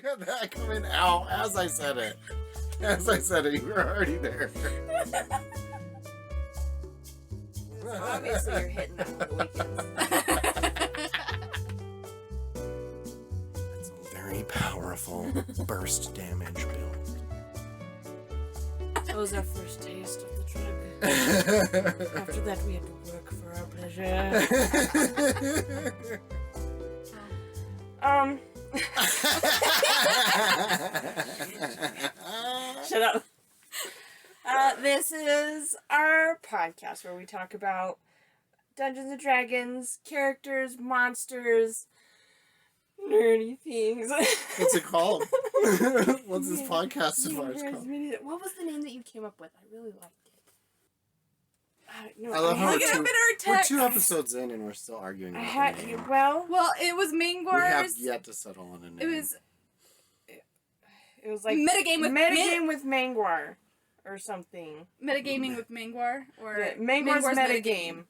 You had that coming out as I said it. As I said it, you were already there. Obviously, you're hitting that on the weekends. That's a very powerful burst damage build. That was our first taste of the drug. After that, we had to work for our pleasure. Shut up. This is our podcast where we talk about Dungeons and Dragons, characters, monsters, nerdy things. What's it called? What's this podcast so far called? What was the name that you came up with? I really liked it. I love how we're 2 episodes in and we're still arguing about the name. Well, it was We have Mangwar's. yet to settle on a name. it was like Metagame with Mangwar or something. Metagaming with Mangwar or Mangwar's Metagame.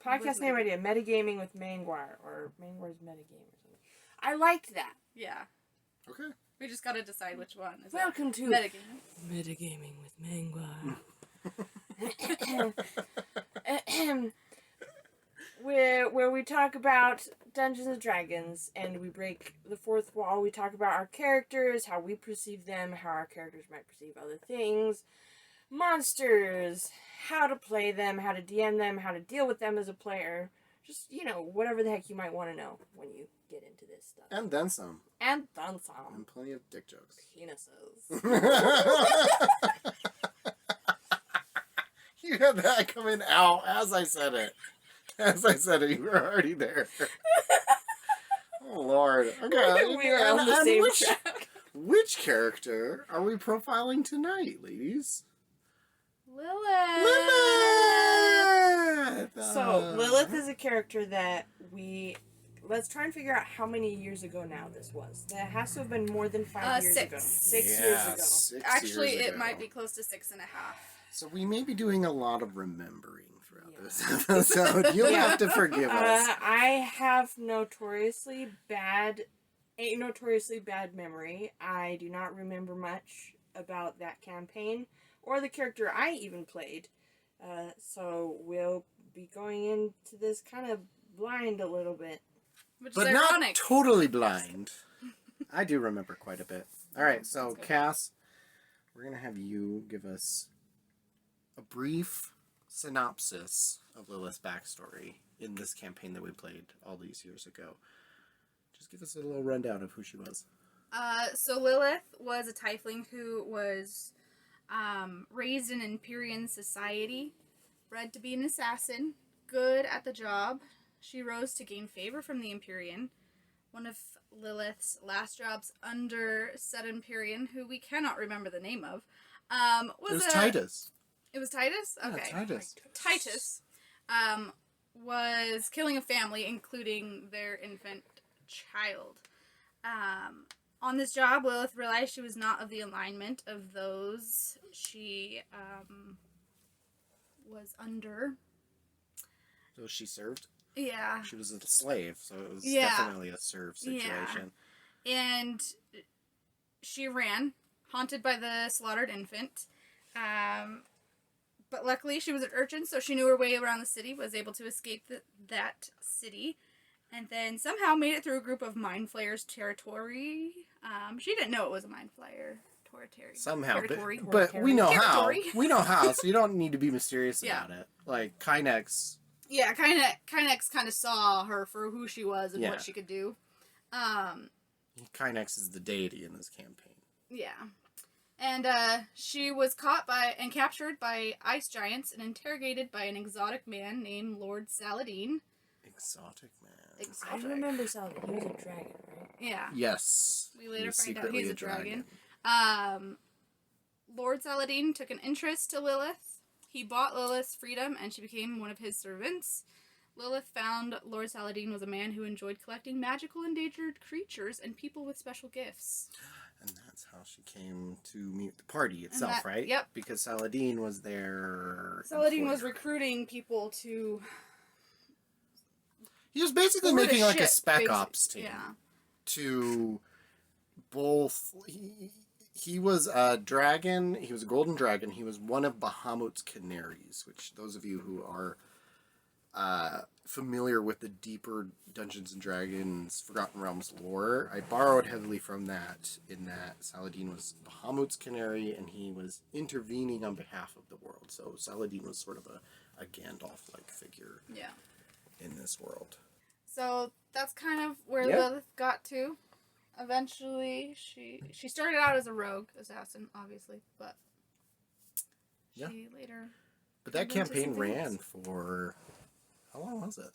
Podcast name idea: Metagaming with Mangwar or Mangwar's Metagame or something. I liked that. Yeah. Okay. We just gotta decide which one. Welcome to Metagaming. Metagaming with Mangwar. where we talk about Dungeons and Dragons and we break the fourth wall. We talk about our characters, how we perceive them, how our characters might perceive other things, monsters, how to play them, how to DM them, how to deal with them as a player. Just, whatever the heck you might want to know when you get into this stuff. And then some. And then some. And plenty of dick jokes. Penises. You had that coming out as I said it. As I said it, you were already there. Oh, Lord. Okay. We were on the same track. Which character are we profiling tonight, ladies? Lilith. So, Lilith is a character that let's try and figure out how many years ago now this was. That has to have been more than 5 years 6. ago. 6 years ago. 6 Actually, years it ago. might be close to 6.5. So we may be doing a lot of remembering throughout this episode. You'll have to forgive us. I have notoriously bad memory. I do not remember much about that campaign or the character I even played. So we'll be going into this kind of blind a little bit. Which But is not ironic. totally blind. I do remember quite a bit. Alright, so Cass, we're going to have you give us a brief synopsis of Lilith's backstory in this campaign that we played all these years ago. Just give us a little rundown of who she was. So Lilith was a tiefling who was raised in Empyrean society, bred to be an assassin, good at the job. She rose to gain favor from the Empyrean. One of Lilith's last jobs under said Empyrean, who we cannot remember the name of, was Titus. It was Titus? Yeah, Okay. Titus. Titus was killing a family, including their infant child. On this job, Lilith realized she was not of the alignment of those she was under. So she served? Yeah. She was a slave, so it was definitely a serve situation. Yeah. And she ran, haunted by the slaughtered infant. But luckily she was an urchin, so she knew her way around the city, was able to escape that city, and then somehow made it through a group of Mind Flayers territory. She didn't know it was a Mind Flayer territory. Somehow, Territory. but we know Territory. how. We know how, so you don't need to be mysterious about it. Like, Kynex. Yeah, Kynex kind of saw her for who she was and what she could do. Kynex is the deity in this campaign. Yeah. And she was caught and captured by ice giants and interrogated by an exotic man named Lord Saladin. Exotic man. I remember Saladin. He was a dragon, right? Yeah. Yes. We later find out he's a dragon. Lord Saladin took an interest to Lilith. He bought Lilith's freedom and she became one of his servants. Lilith found Lord Saladin was a man who enjoyed collecting magical endangered creatures and people with special gifts. And that's how she came to meet the party itself, right? Yep. Because Saladin was there. Saladin was recruiting people to... He was basically making like a spec basic, ops team. Yeah. To both. He was a dragon. He was a golden dragon. He was one of Bahamut's canaries, which those of you who are familiar with the deeper Dungeons and Dragons Forgotten Realms lore, I borrowed heavily from that, in that Saladin was Bahamut's canary and he was intervening on behalf of the world. So Saladin was sort of a Gandalf-like figure in this world. So that's kind of where Yep. Lilith got to. Eventually, she started out as a rogue assassin, obviously, but she later... But that Turned into campaign something ran else. for... How long was it?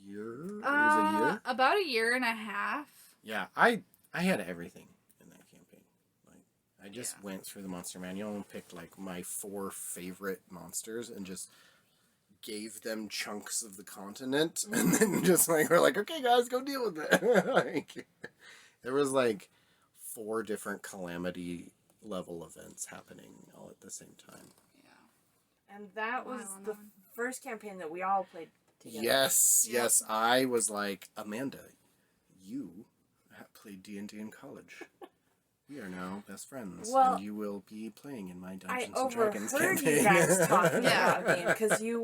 Year? It was a year? About a year and a half. Yeah, I had everything in that campaign. Like, I just went through the monster manual and picked like my 4 favorite monsters and just gave them chunks of the continent, and then just like we're like, okay, guys, go deal with it. Like, there was like 4 different calamity level events happening all at the same time. Yeah. And that was Wow, the first campaign that we all played together. Yes, Yep. yes. I was like, Amanda, you played D&D in college. We are now best friends, Well, and you will be playing in my I Dungeons and Dragons overheard campaign. you guys talking Yeah. about me because you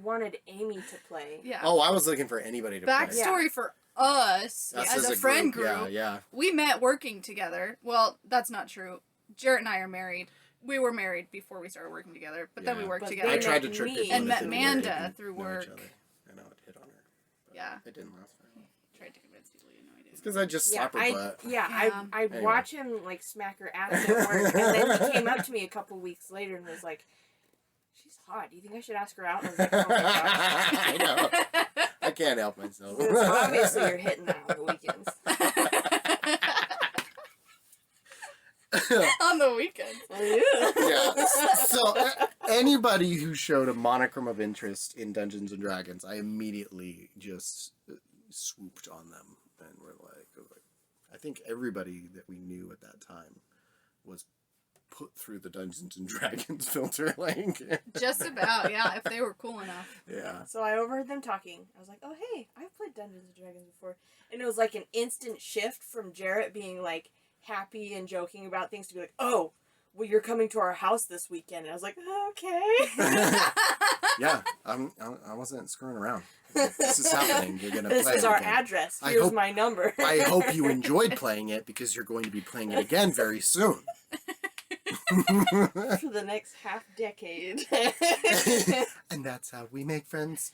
wanted Amy to play. Yeah. Oh, I was looking for anybody to play. Backstory for us, Us as a friend group, Yeah, yeah. we met working together. Well, that's not true. Jarrett and I are married. We were married before we started working together, but then we Yeah. worked But together. I They tried to met trick me. her And into met thinking Amanda we didn't through know each work. other. I know it hit on her. But Yeah. It didn't last very long. Tried to convince people you know I did. It's because I just slapped her butt. Yeah. I'd Anyway. watch him like smack her ass at work, and then he came up to me a couple weeks later and was like, "She's hot. Do you think I should ask her out?" And I was like, "Oh my gosh." I know. I can't help myself. So obviously, you're hitting that on the weekends. On the weekends. Yeah. So anybody who showed a monicum of interest in Dungeons and Dragons, I immediately just swooped on them, and we're like, I think everybody that we knew at that time was put through the Dungeons and Dragons filter. Like, Just about, yeah, if they were cool enough. yeah. So I overheard them talking. I was like, "Oh hey, I've played Dungeons and Dragons before," and it was like an instant shift from Jarrett being like happy and joking about things to be like, "Oh, well, you're coming to our house this weekend." And I was like, "Okay." Yeah, I wasn't screwing around. This is happening. You're gonna This play is it our again. address. I Here's hope- my number. I hope you enjoyed playing it, because you're going to be playing it again very soon. For the next half decade. And that's how we make friends.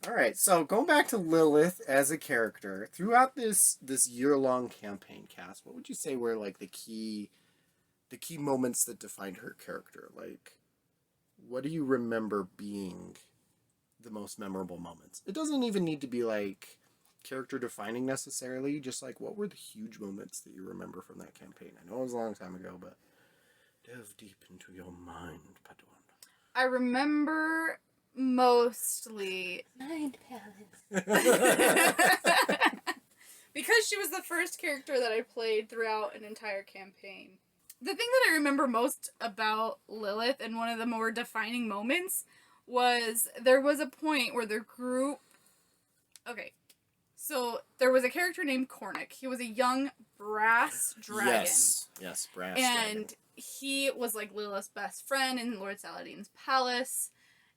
All right, so going back to Lilith as a character, throughout this year-long campaign, Cass, what would you say were like the key moments that defined her character? Like, what do you remember being the most memorable moments? It doesn't even need to be like character defining necessarily, just like what were the huge moments that you remember from that campaign? I know it was a long time ago, but delve deep into your mind, Padawan. I remember mostly Mind Palace. because she was the first character that I played throughout an entire campaign. The thing that I remember most about Lilith, and one of the more defining moments, was there was a point where the group... Okay, so there was a character named Cornic. He was a young brass dragon. Yes, brass And dragon. he was like Lilith's best friend in Lord Saladin's palace.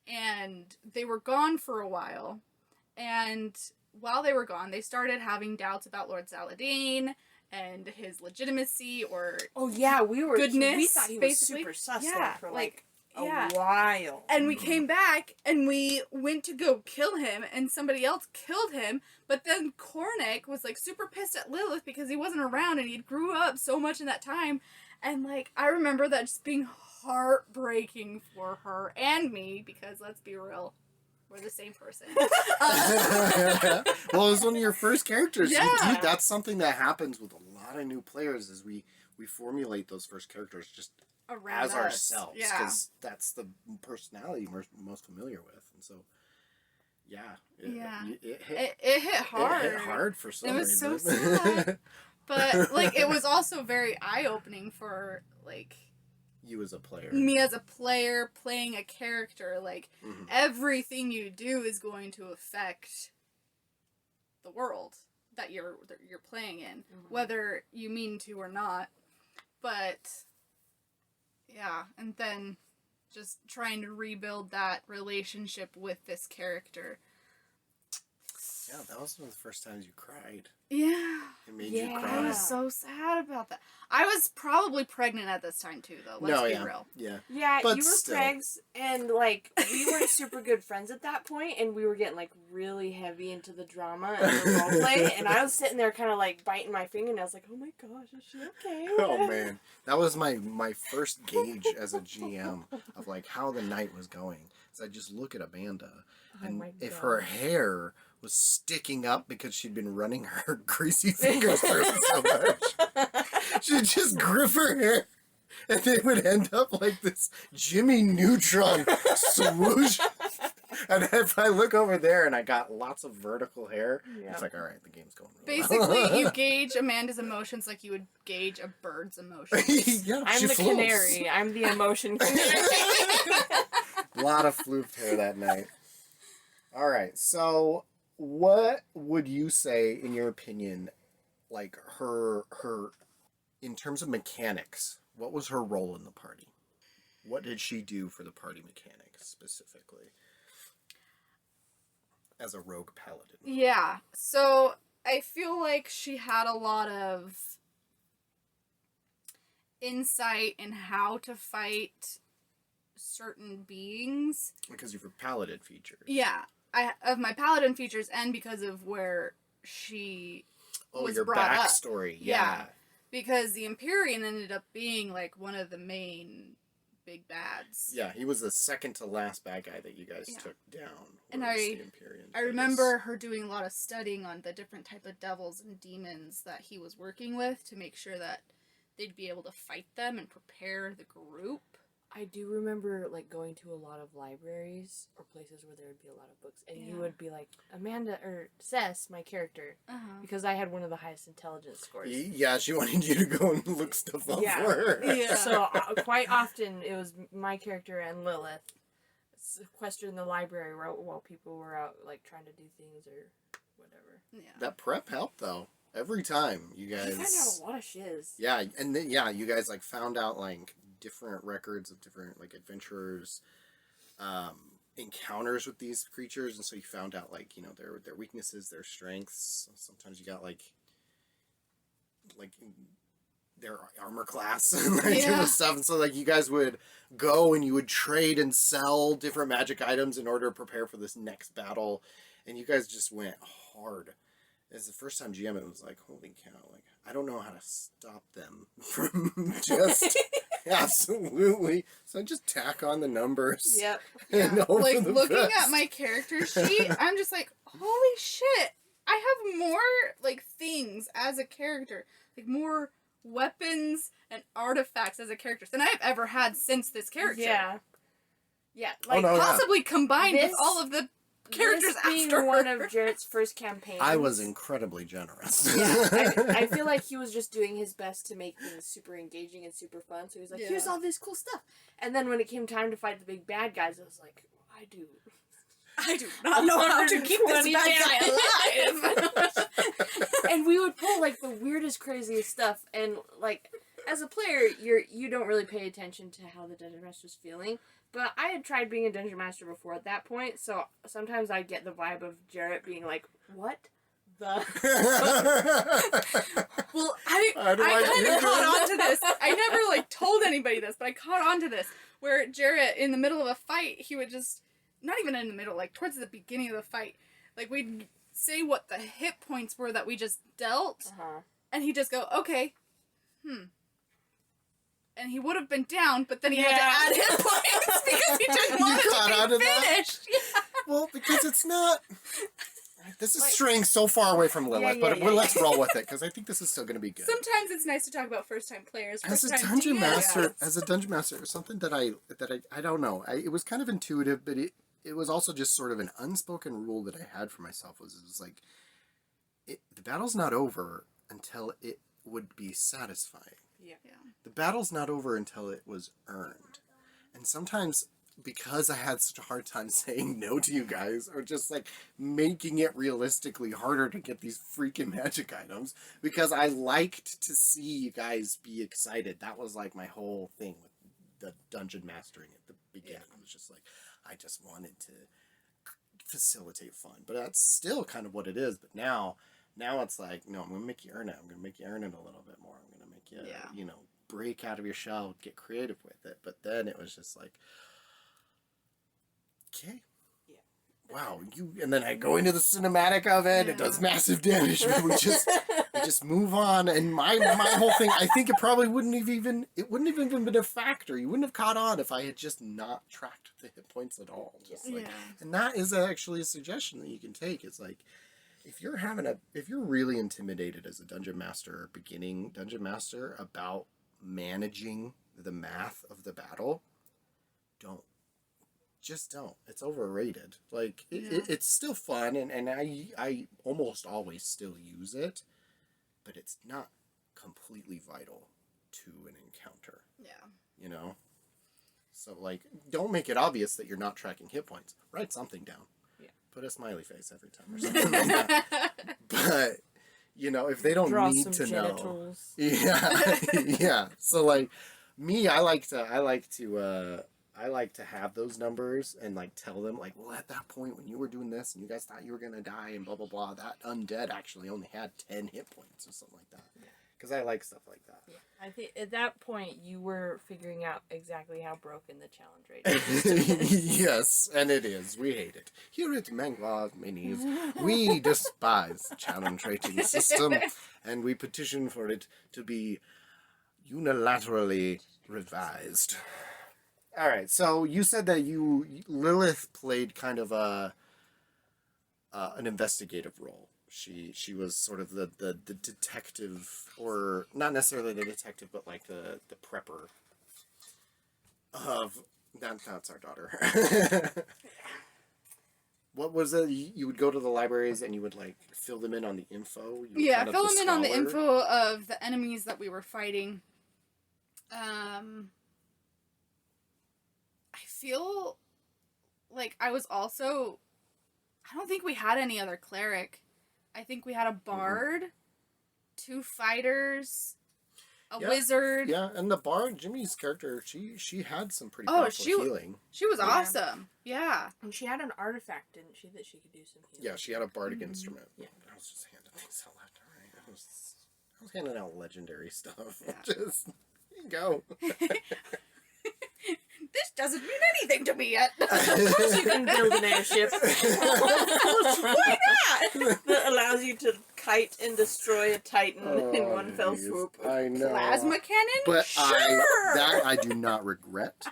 And they were gone for a while. And while they were gone, they started having doubts about Lord Saladin and his legitimacy or Oh yeah, we goodness. thought he was basically. super sus Yeah, for like a yeah. while. And we came back and we went to go kill him and somebody else killed him. But then Cornic was like super pissed at Lilith because he wasn't around and he grew up so much in that time. And like, I remember that just being heartbreaking for her and me because let's be real, we're the same person. Well, it was one of your first characters. Yeah. That's something that happens with a lot of new players, is we formulate those first characters just Around as us. ourselves, Yeah. because that's the personality we're most familiar with, and so yeah, it hit, It hit hard. It hit hard for some It was so reason. sad. But like, it was also very eye-opening for like You as a player. me as a player playing a character. Like, Mhm. everything you do is going to affect the world. that you're playing in, whether you mean to or not. But yeah, and then just trying to rebuild that relationship with this character. Yeah, that was one of the first times you cried. Yeah. It made you I cry. was so sad about that. I was probably pregnant at this time too, though. Let's be real. Yeah. Yeah, But you were still. pregs, and like we weren't super good friends at that point, and we were getting like really heavy into the drama and the roleplay, and I was sitting there kind of like biting my finger, and I was like, "Oh my gosh, is she okay?" Oh man, that was my first gauge as a GM of like how the night was going. So I just look at Amanda, and my if God. her hair was sticking up because she'd been running her greasy fingers through it so much, she'd just grip her hair, and it would end up like this Jimmy Neutron swoosh. And if I look over there and I got lots of vertical hair, it's like, all right, the game's going really well. Basically, you gauge Amanda's emotions like you would gauge a bird's emotions. Yeah, I'm she the floats. canary. I'm the emotion canary. A lot of floofed hair that night. All right, so what would you say, in your opinion, like her in terms of mechanics? What was her role in the party? What did she do for the party mechanics specifically as a rogue paladin? Yeah, so I feel like she had a lot of insight in how to fight certain beings. Because of her paladin features. Yeah, of my paladin features, and because of where she was your brought up. backstory. Yeah. Because the Empyrean ended up being like one of the main big bads. Yeah, he was the second to last bad guy that you guys took down. And was the Empyrean I remember her doing a lot of studying on the different type of devils and demons that he was working with to make sure that they'd be able to fight them and prepare the group. I do remember like going to a lot of libraries or places where there would be a lot of books, and you would be like, Amanda or Cess, my character, because I had one of the highest intelligence scores. Yeah, she wanted you to go and look stuff up for her. Yeah. So quite often it was my character and Lilith sequestered in the library while people were out like trying to do things or whatever. Yeah. That prep helped though. Every time you guys. You find out a lot of shiz. Yeah, and then you guys like found out like different records of different like adventurers, encounters with these creatures, and so you found out like their weaknesses, their strengths. Sometimes you got like their armor class and different stuff, and so like you guys would go and you would trade and sell different magic items in order to prepare for this next battle, and you guys just went hard. It's the first time GM, it was like, holy cow, like, I don't know how to stop them from just, absolutely. So I just tack on the numbers. Yep. And hope Like, for the looking best. at my character sheet, I'm just like, holy shit, I have more, like, things as a character. Like, more weapons and artifacts as a character than I've ever had since this character. Yeah. Yeah, like, no, possibly combined with This- all of the characters This being after one her. of Jarrett's first campaigns. I was incredibly generous. I feel like he was just doing his best to make things super engaging and super fun. So he was like, here's all this cool stuff. And then when it came time to fight the big bad guys, I was like, I do not know how to keep this 120 bad guy alive. And we would pull like the weirdest, craziest stuff. And like, as a player, you don't really pay attention to how the dungeon master's feeling. But I had tried being a dungeon master before at that point, so sometimes I'd get the vibe of Jarrett being like, what the... Well, I kind of caught on to this. I never, like, told anybody this, but I caught on to this, where Jarrett, in the middle of a fight, he would just, not even in the middle, like, towards the beginning of the fight, like, we'd say what the hit points were that we just dealt, and he'd just go, okay, and he would have been down, but then he had to add hit points because he didn't want it to be finished. Yeah. Well, because it's not... This is straying so far away from Lilith, but let's roll with it, because I think this is still going to be good. Sometimes it's nice to talk about first-time players. As a dungeon master, something that I don't know. It was kind of intuitive, but it was also just sort of an unspoken rule that I had for myself. Was like, the battle's not over until it would be satisfying. Yeah. The battle's not over until it was earned. And sometimes because I had such a hard time saying no to you guys, or just like making it realistically harder to get these freaking magic items, because I liked to see you guys be excited. That was like my whole thing with the dungeon mastering at the beginning. It was just like, I just wanted to facilitate fun, but that's still kind of what it is. But now it's like, no, I'm gonna make you earn it. I'm gonna make you earn it a little bit more. I'm gonna make you, you know, break out of your shell, get creative with it. But then it was just like, okay, wow, and then I go into the cinematic of it. It does massive damage. But we just move on. And my whole thing, I think it probably wouldn't have even been a factor. You wouldn't have caught on if I had just not tracked the hit points at all. Just like, and that is actually a suggestion that you can take. It's like, if you're really intimidated as a dungeon master or beginning dungeon master about managing the math of the battle, don't. Just don't. It's overrated. Like, it's still fun, and I almost always still use it, but it's not completely vital to an encounter. Yeah. You know? So, like, don't make it obvious that you're not tracking hit points. Write something down. Yeah. Put a smiley face every time or something like that. But, you know, if they don't need to genitals. Know. Yeah. Yeah. So, like, me, I like to have those numbers and, like, tell them, like, well, at that point when you were doing this and you guys thought you were going to die and blah, blah, blah, that undead actually only had 10 hit points or something like that. Because I like stuff like that. Yeah. I think at that point you were figuring out exactly how broken the challenge rating is. Yes, and it is. We hate it. Here at Manglaw Minis, we despise the challenge rating system, and we petition for it to be unilaterally revised. All right, so you said that Lilith played kind of an investigative role. She was sort of the detective, or not necessarily the detective, but like the prepper of that's our daughter. What was it? You would go to the libraries and you would like fill them in on the info. Fill them in on the info of the enemies that we were fighting. I feel like I was also... I don't think we had any other cleric. I think we had a bard, 2 fighters, a wizard. Yeah, and the bard, Jimmy's character, she had some pretty powerful healing. She was awesome. Yeah. And she had an artifact, didn't she, that she could do some healing? Yeah, she had a bardic instrument. Yeah. I was just handing things out left and right. I was handing out legendary stuff. Yeah. Just, here you go. This doesn't mean anything to me yet. Of course you can build an airship. Why not? That allows you to kite and destroy a titan in one fell swoop. I know. Plasma cannon? But sure. I do not regret.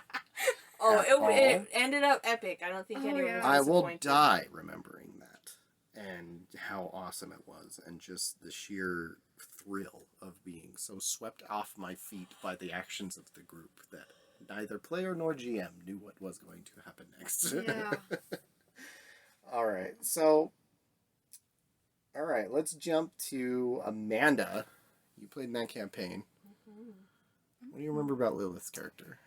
It ended up epic. I don't think anyone was I will disappointed. die remembering that. And how awesome it was. And just the sheer thrill of being so swept off my feet by the actions of the group that neither player nor GM knew what was going to happen next. Yeah. Alright, so... Alright, let's jump to Amanda. You played in that campaign. Mm-hmm. What do you remember about Lilith's character?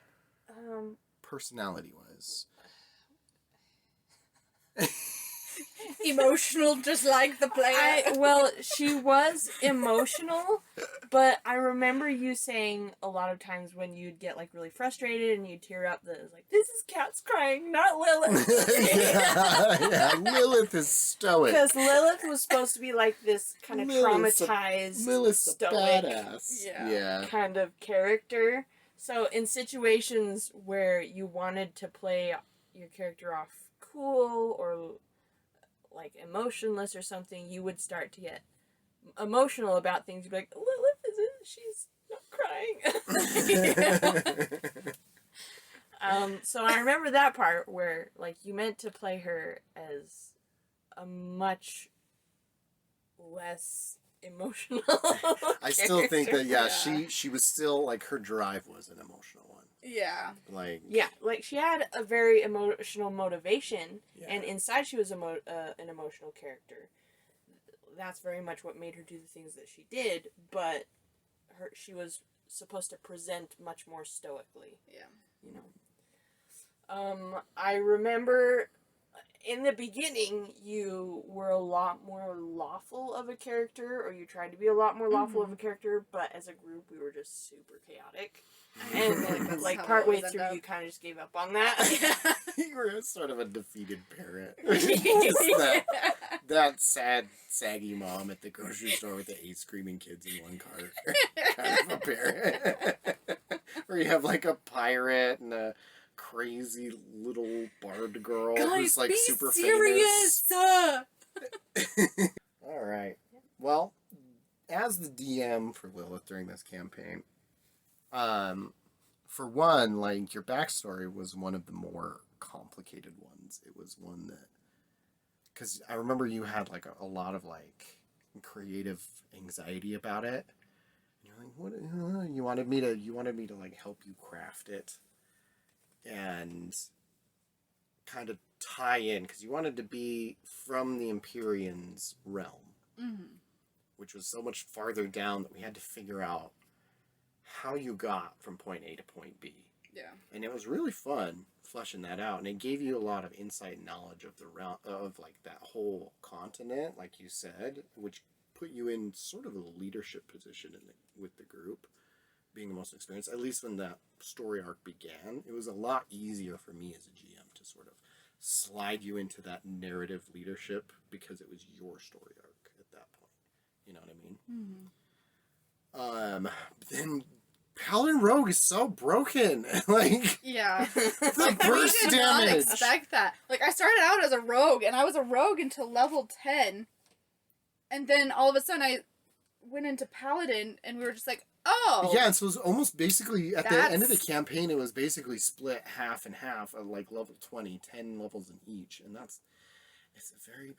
Personality-wise. Emotional, just like the player. She was emotional, but I remember you saying a lot of times when you'd get like really frustrated and you'd tear up that it was like, this is Cat's crying, not Lilith. yeah, Lilith is stoic. Because Lilith was supposed to be like this kind of traumatized, Lilith's stoic, badass. kind of character. So in situations where you wanted to play your character off cool or like emotionless or something, you would start to get emotional about things. You'd be like, Lilith she's not crying. So I remember that part where like you meant to play her as a much less emotional I still think that she was still like, her drive was an emotional one. Yeah. Like she had a very emotional motivation, and inside she was an emotional character. That's very much what made her do the things that she did, but she was supposed to present much more stoically. Yeah. You I remember in the beginning you were a lot more lawful of a character, or you tried to be a lot more lawful of a character, but as a group we were just super chaotic. And then, That's like, how partway it always through, end you up. kind of just gave up on that. You were sort of a defeated parent. Just that sad, saggy mom at the grocery store with the 8 screaming kids in one cart. Kind of a parent. Where you have, like, a pirate and a crazy little bard girl who's, like, super famous. Alright. Well, as the DM for Lilith during this campaign, for one, like, your backstory was one of the more complicated ones. It was one that, because I remember you had, like, a lot of, like, creative anxiety about it. And you're like, what, you wanted me to, like, help you craft it and kind of tie in, because you wanted to be from the Empyrean's realm, which was so much farther down that we had to figure out how you got from point A to point B. Yeah. And it was really fun fleshing that out, and it gave you a lot of insight and knowledge of like that whole continent, like you said, which put you in sort of a leadership position with the group, being the most experienced. At least when that story arc began, it was a lot easier for me as a GM to sort of slide you into that narrative leadership because it was your story arc at that point. You know what I mean? Then Paladin Rogue is so broken. Like, Yeah. the We burst did not damage. expect that. Like, I started out as a rogue, and I was a rogue until level 10. And then all of a sudden I went into Paladin, and we were just like, oh! Yeah, and so it was almost basically, at the end of the That's- campaign, it was basically split half and half of, like, level 20, 10 levels in each. And it's a very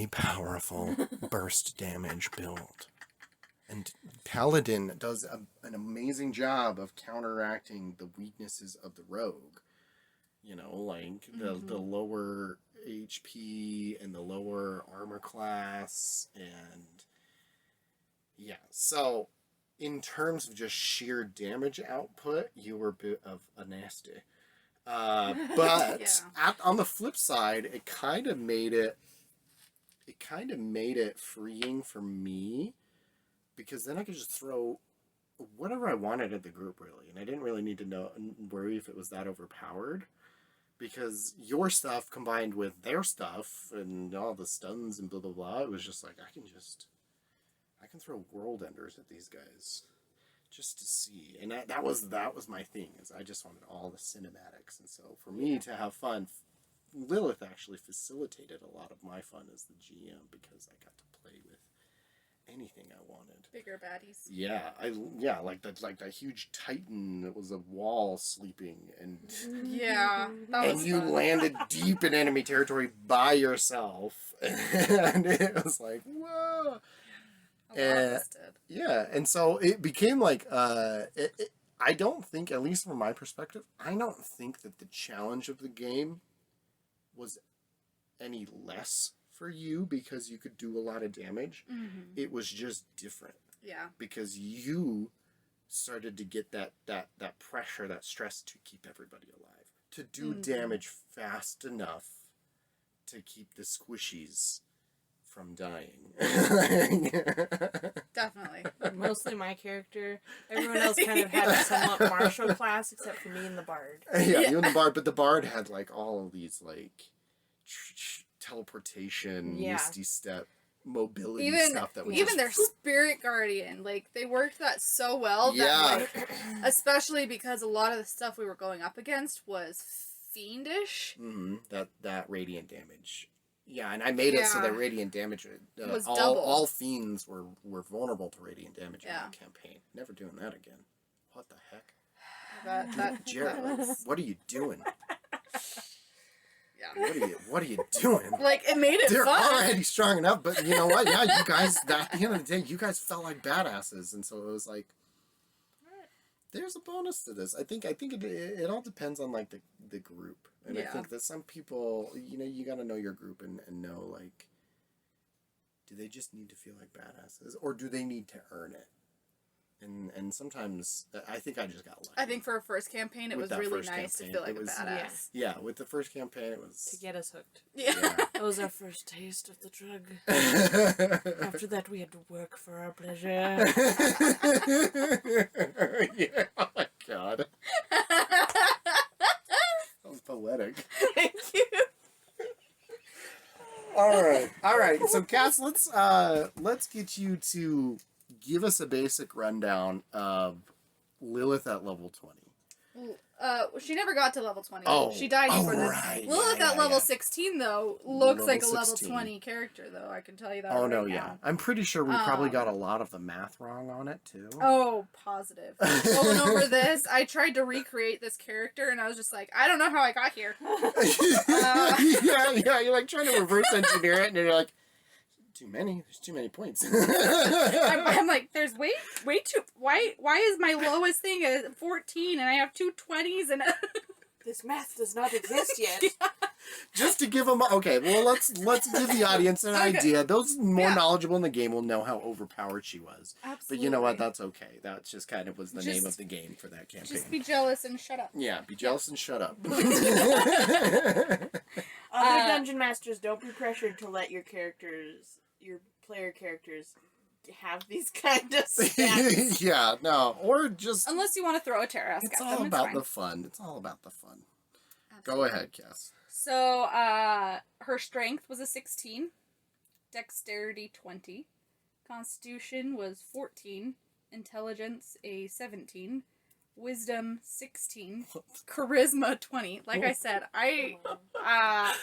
powerful burst damage build. And Paladin does an amazing job of counteracting the weaknesses of the rogue. You know, like the lower HP and the lower armor class. And yeah, so in terms of just sheer damage output, you were a bit of a nasty. But on the flip side, it kind of made it freeing for me, because then I could just throw whatever I wanted at the group, really, and I didn't really need to worry if it was that overpowered, because your stuff combined with their stuff and all the stuns and blah blah blah, it was just like I can throw world enders at these guys just to see, and that was my thing, is I just wanted all the cinematics, and so for me to have fun, Lilith actually facilitated a lot of my fun as the GM, because I got to play with anything I wanted. Bigger baddies. Yeah, like that huge titan that was a wall sleeping, and Yeah. That and was you fun. landed deep in enemy territory by yourself, and it was like, whoa. A lot of us did. Yeah, and so it became like, I don't think, at least from my perspective, I don't think that the challenge of the game was any less for you because you could do a lot of damage. It was just different. Yeah. Because you started to get that pressure, that stress to keep everybody alive. To do damage fast enough to keep the squishies from dying. Definitely. Mostly my character. Everyone else kind of had a somewhat martial class, except for me and the bard. Yeah, you and the bard, but the bard had like all of these like teleportation, misty step, mobility stuff that was even just their spirit guardian, like they worked that so well. That, like, especially because a lot of the stuff we were going up against was fiendish. That radiant damage. Yeah, and I made it so that radiant damage was all double. All fiends were vulnerable to radiant damage in that campaign. Never doing that again. What the heck? Jared, what are you doing? Yeah. What are you doing? Like, it made it They're fun. already strong enough, but you know what? Yeah, you guys, at the end of the day, you guys felt like badasses, and so it was like, there's a bonus to this. I think it all depends on like the group, and I think that some people, you got to know your group and know, like, do they just need to feel like badasses, or do they need to earn it? and sometimes I think I just got lucky. I think for a first campaign, it With was that really first nice to campaign, feel like it was- a badass. Yeah, with the first campaign, it was. To get us hooked. Yeah. That was our first taste of the drug. Yeah. After that, we had to work for our pleasure. Yeah. Oh my god. That was poetic. Thank you. All right. So, Cass, let's get you to give us a basic rundown of Lilith at level 20. She never got to level 20. Oh. She died before this. Right. Lilith Yeah, at level yeah. 16, though, looks Level like a level 16. 20 character, though. I can tell you that Oh right no, now. yeah. I'm pretty sure we probably got a lot of the math wrong on it too. Oh, positive. Going over this, I tried to recreate this character, and I was just like, I don't know how I got here. Yeah. You're like trying to reverse engineer it, and you're like, too many. There's too many points. I'm like, there's way too. Why is my lowest thing at 14, and I have two 20s and. This math does not exist yet. Just to give them. Okay, well let's give the audience an Okay. idea. Those more Yeah. knowledgeable in the game will know how overpowered she was. Absolutely. But you know what? That's okay. That just kind of was the name Just- of the game for that campaign. Just be jealous and shut up. Yeah, be jealous and shut up. Other dungeon masters, don't be pressured to let your player characters, have these kind of stats. Yeah, no, or just Unless you want to throw a Terrask it's at all them, about fine. the fun. It's all about the fun. Go Absolutely. ahead, Cass. So, her strength was a 16, dexterity 20, constitution was 14, intelligence a 17, wisdom 16, charisma 20. Like I said, I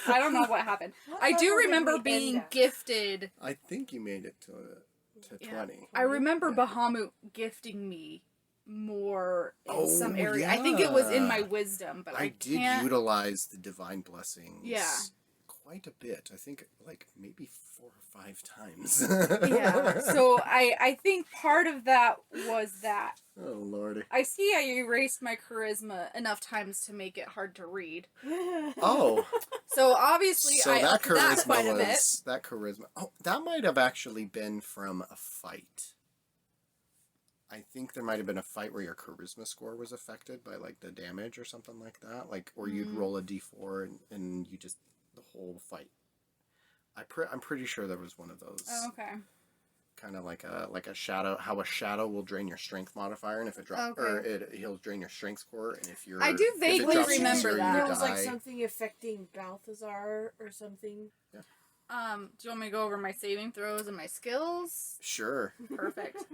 don't know what happened. I do remember being gifted. I think you made it to Yeah. 20. I remember Bahamut gifting me more in Oh, some area. I think it was in yeah. my wisdom, but I did can't. utilize the divine blessings. Yeah. Quite a bit. I think like maybe 4 or 5 times. Yeah. So I think part of that was that. Oh lordy. I see I erased my charisma enough times to make it hard to read. Oh. So obviously So I that upped that charisma quite a bit. was that charisma. Oh, that might have actually been from a fight. I think there might have been a fight where your charisma score was affected by like the damage or something like that. Like, or you'd roll a d4 and you just the whole fight. I'm pretty sure there was one of those. Oh, okay. Kind of like a shadow. How a shadow will drain your strength modifier, and if it drops, Okay. or he'll drain your strength score, and if you're I do if it vaguely drops you remember zero, that. you It was like die. something affecting Balthazar or something. Do you want me to go over my saving throws and my skills? Sure. Perfect.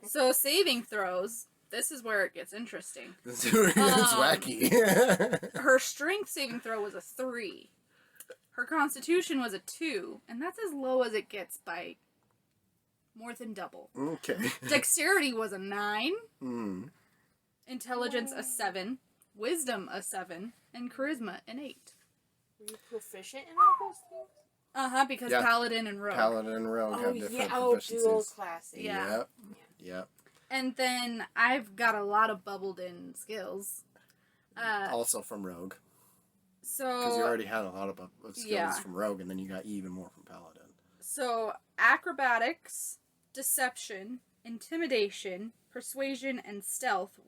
So saving throws, this is where it gets interesting. This is wacky. Her strength saving throw was a 3. Her constitution was a 2, and that's as low as it gets by more than double. Okay. Dexterity was a 9, Hmm. intelligence a 7, wisdom a 7, and charisma an 8. Were you proficient in all those things? Because Yeah. Paladin and Rogue. Paladin and Rogue Oh have different yeah, proficiencies. dual classing. Yeah. Yep. And then I've got a lot of bubbled in skills. Also from Rogue, So because you already had a lot of skills Yeah. from Rogue, and then you got even more from Paladin. So, acrobatics, deception, intimidation, persuasion, and stealth,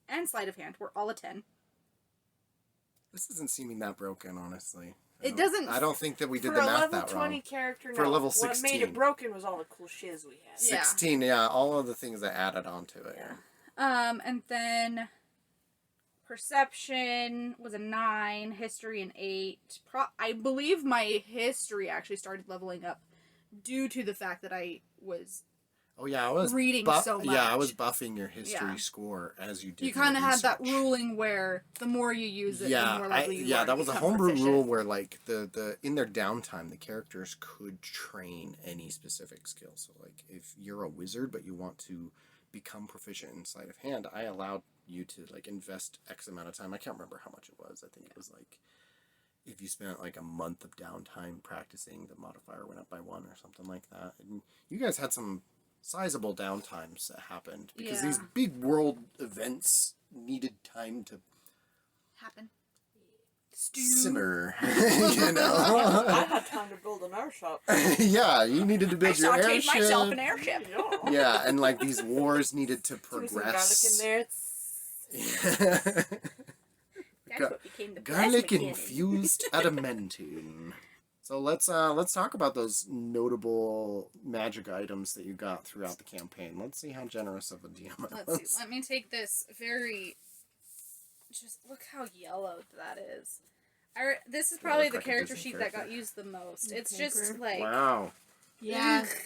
and sleight of hand were all a 10. This isn't seeming that broken, honestly. It doesn't- I don't think that we did For the a math level that 20 wrong. character, For a no. level What made 16. it broken was all the cool shiz we had. Yeah. 16, yeah, all of the things that added onto it. Yeah. And then perception was a 9, history an 8. I believe my history actually started leveling up due to the fact that I was Oh yeah, I was reading so much. Yeah, I was buffing your history Yeah. score as you did. You kind of had that research. ruling where the more you use it, the more likely you are that to was a become homebrew proficient. rule where like the in their downtime the characters could train any specific skill. So like if you're a wizard but you want to become proficient in sleight of hand, I allowed you to like invest X amount of time. I can't remember how much it was. I think it was like if you spent like a month of downtime practicing, the modifier went up by 1 or something like that. And you guys had some sizable downtimes that happened because these big world events needed time to Happen. simmer. You know. I had time to build an airship. Yeah, you needed to build your sauteed airship. myself an airship. Yeah, and like these wars needed to Threw some garlic in progress. there. That's what became the Garlic plasma cannon. infused adamantine. So let's talk about those notable magic items that you got throughout the campaign. Let's see how generous of a DM I was. Let's see. Let me take this very. Just look how yellowed that is. This is probably look the like a character Disney sheet that character. got used the most. The It's just paper. like. Wow. Yeah. ugh.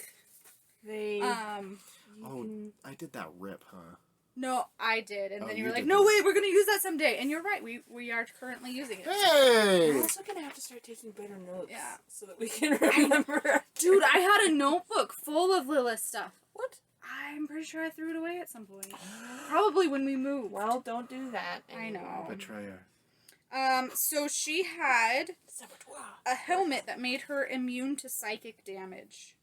They. Oh, I did that rip, huh? No, I did, and Oh, then you you were like, did "No, that. wait, we're gonna use that someday." And you're right. We are currently using it. I'm Hey! also gonna have to start taking better notes. Yeah. So that we can remember. Dude, I had a notebook full of Lilith stuff. What? I'm pretty sure I threw it away at some point. Probably when we moved. Well, don't do that. I know. Betrayer. So she had Saboteur. a helmet that made her immune to psychic damage.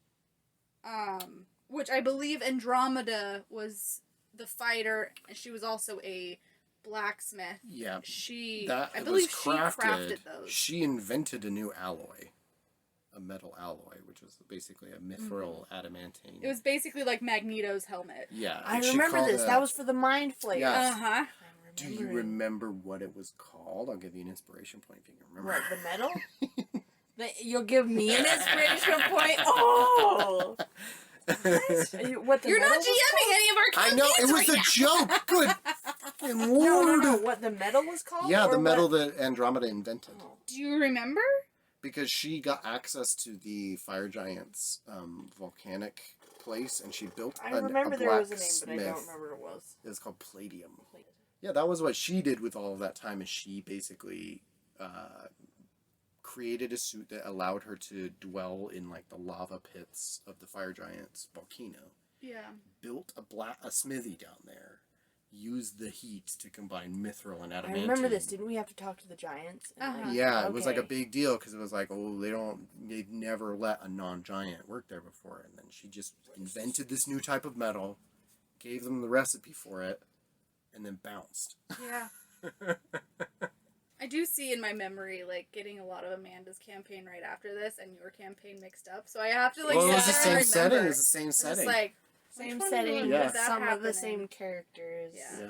Which I believe Andromeda was the fighter, and she was also a blacksmith. Yeah. I believe she crafted. crafted those. She invented a new alloy. A metal alloy, which was basically a mithril adamantine. It was basically like Magneto's helmet. Yeah. I and she remember called this. it- That was for the mind flayer. Yes. Uh-huh. Do you remember what it was called? I'll give you an inspiration point if you can remember. What, the metal? You'll give me an inspiration point? Oh! What the You're not metal was GMing any of our I campaigns know, it was right a now. joke! Good fucking called? No, lord! no. What the metal was called? Yeah, the or metal what? that Andromeda invented. Oh. Do you remember? Because she got access to the Fire Giant's volcanic place, and she built I a remember there was a name, but I blacksmith. don't remember what it was. It was called Palladium. Yeah, that was what she did with all of that time, is she basically created a suit that allowed her to dwell in like the lava pits of the Fire Giant's volcano. Yeah. Built a smithy down there. Used the heat to combine mithril and adamantine. I remember this. Didn't we have to talk to the giants? And, Uh-huh. Yeah, it was like a Okay. big deal because it was like, oh, they've never let a non-giant work there before, and then she just invented this new type of metal, gave them the recipe for it, and then bounced. Yeah. I do see in my memory, like, getting a lot of Amanda's campaign right after this and your campaign mixed up. So I have to, like, Well, it was sit the there same and setting. remember. It was the same It's setting. like, Same which one setting, Yeah. was that some of the happening? same characters. Yeah. Yeah.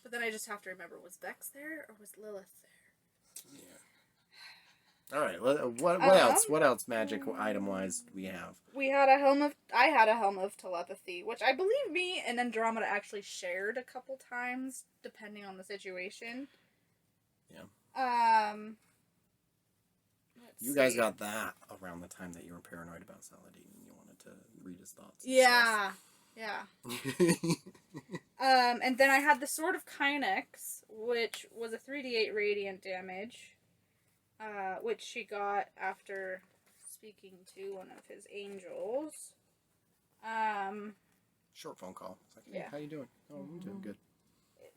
But then I just have to remember, was Vex there or was Lilith there? Yeah. All right. What else? What else magic item wise do we have? I had a helm of telepathy, which I believe me and Andromeda actually shared a couple times, depending on the situation. Yeah. Let's You guys see. got that around the time that you were paranoid about Saladin and you wanted to read his thoughts. and Yeah. stuff. And then I had the Sword of Kynex, which was a 3d8 radiant damage, which she got after speaking to one of his angels. Short phone call. It's like, hey, Yeah. how you doing? Oh, I'm doing good.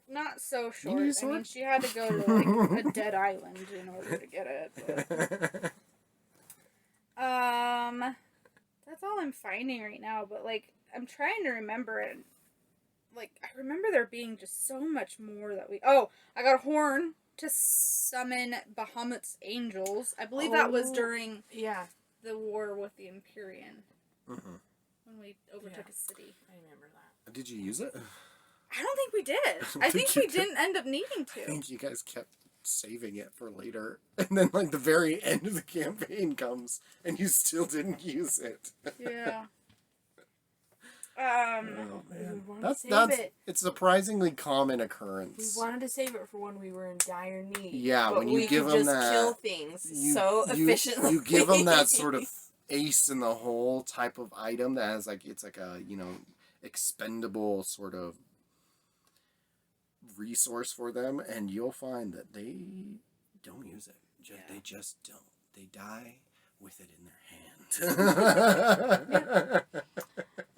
Not so You short. need a I mean, sword? she had to go to like a dead island in order to get it. But, that's all I'm finding right now. But like, I'm trying to remember it. Like, I remember there being just so much more that we. Oh, I got a horn to summon Bahamut's angels. I believe that was Oh. during Yeah. the war with the Empyrean Mhm. when we overtook a city. I remember that. Did you use it? I don't think we did. don't I think think you we did. didn't end up needing I to. think you guys kept saving it for later. And then, like, the very end of the campaign comes, and you still didn't use it. Yeah. Oh, We man. wanna save That's it. it's a surprisingly common We occurrence. wanted to save it for when we were in dire need. Yeah, but when you we give could 'em just that- kill things You- so you, efficiently. You give them that sort of ace in the hole type of item that has, like, it's like a, expendable sort of resource for them, and you'll find that they don't use it. They just don't. They die with it in their hand.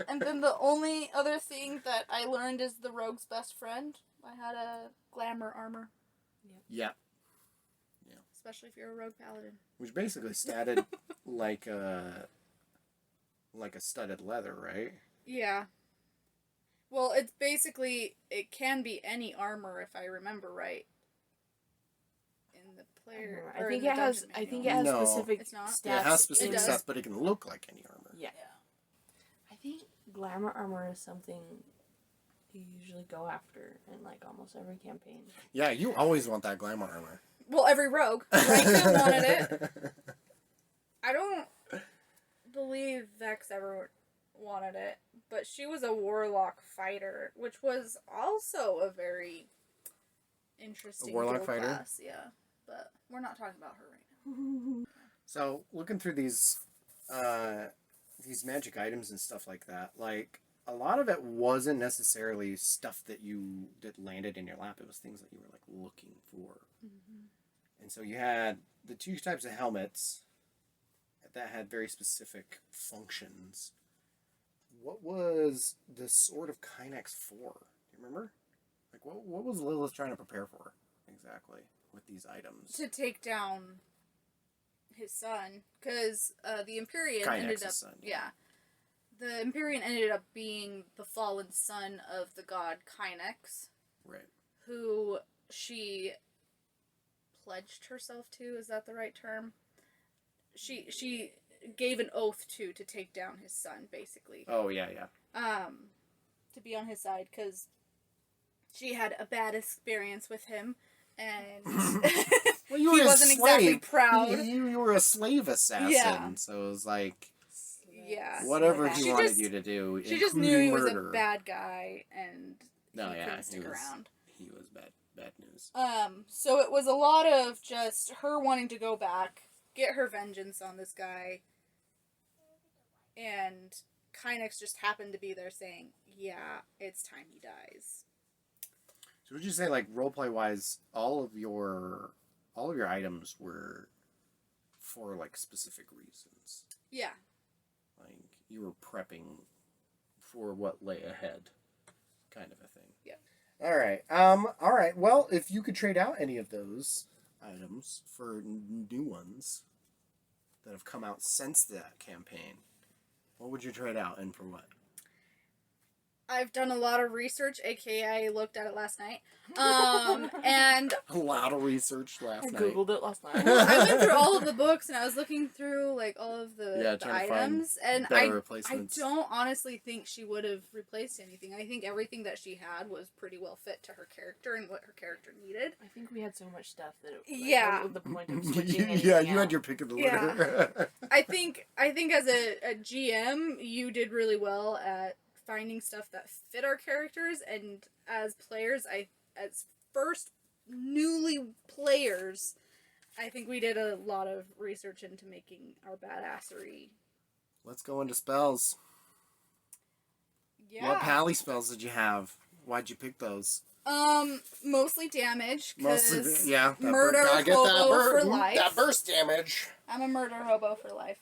And then the only other thing that I learned is the rogue's best friend. I had a glamour armor, Yeah, especially if you're a rogue paladin. which basically statted like a studded leather, right? Yeah. Well, it's basically, it can be any armor if I remember right. In the player. I or think in it the has. dungeon I think manual. it has No. specific It's not? stats. Yeah, it has specific It does. stats, but it can look like any armor. Yeah. Yeah. I think glamour armor is something you usually go after in like almost every campaign. Yeah, you always want that glamour armor. Well, every rogue. Raikou wanted it. I don't believe Vex ever wanted it, but she was a warlock fighter, which was also a very interesting warlock guild fighter? class. Yeah, but we're not talking about her right now. So, looking through these magic items and stuff like that, like, a lot of it wasn't necessarily stuff that landed in your lap. It was things that you were, like, looking for. Mm-hmm. And so you had the two types of helmets that had very specific functions. What was the Sword of Kynex for? Do you remember? Like, what was Lilith trying to prepare for, exactly, with these items? To take down his son, because the Empyrean ended Kynex's up... son, Yeah. The Empyrean ended up being the fallen son of the god Kynex, Right. who she pledged herself to, is that the right term? She gave an oath to take down his son, basically. Oh, yeah, yeah. To be on his side, because she had a bad experience with him, and Well, you he were a wasn't exactly slave. proud. You were a slave assassin, Yeah. so it was like, Yeah. whatever She he wanted just- you to do, She just knew he was murder. a bad guy, and No, he yeah, couldn't stick around. He was bad news. So it was a lot of just her wanting to go back, get her vengeance on this guy, and Kynex just happened to be there saying, yeah, it's time he dies. So would you say, like, roleplay wise, all of your items were for like specific reasons? Yeah. Like you were prepping for what lay ahead, kind of a thing. Yeah. All right. All right. Well, if you could trade out any of those items for new ones that have come out since that campaign, what would you trade out and for what? I've done a lot of research, aka I looked at it last night. And A lot of research last I night. googled it last night. I went through all of the books and I was looking through like all of the trying to find items, and better I replacements. don't honestly think she would have replaced anything. I think everything that she had was pretty well fit to her character and what her character needed. I think we had so much stuff that it Yeah. was the point of switching Yeah, anything you had out. your pick of the Yeah. litter. I think as a GM, you did really well at finding stuff that fit our characters, and as players, as first newly players, I think we did a lot of research into making our badassery. Let's go into spells. Yeah. What pally spells did you have? Why'd you pick those? Mostly damage. Cause yeah. murder gotta get hobo for life. That burst damage. I'm a murder hobo for life.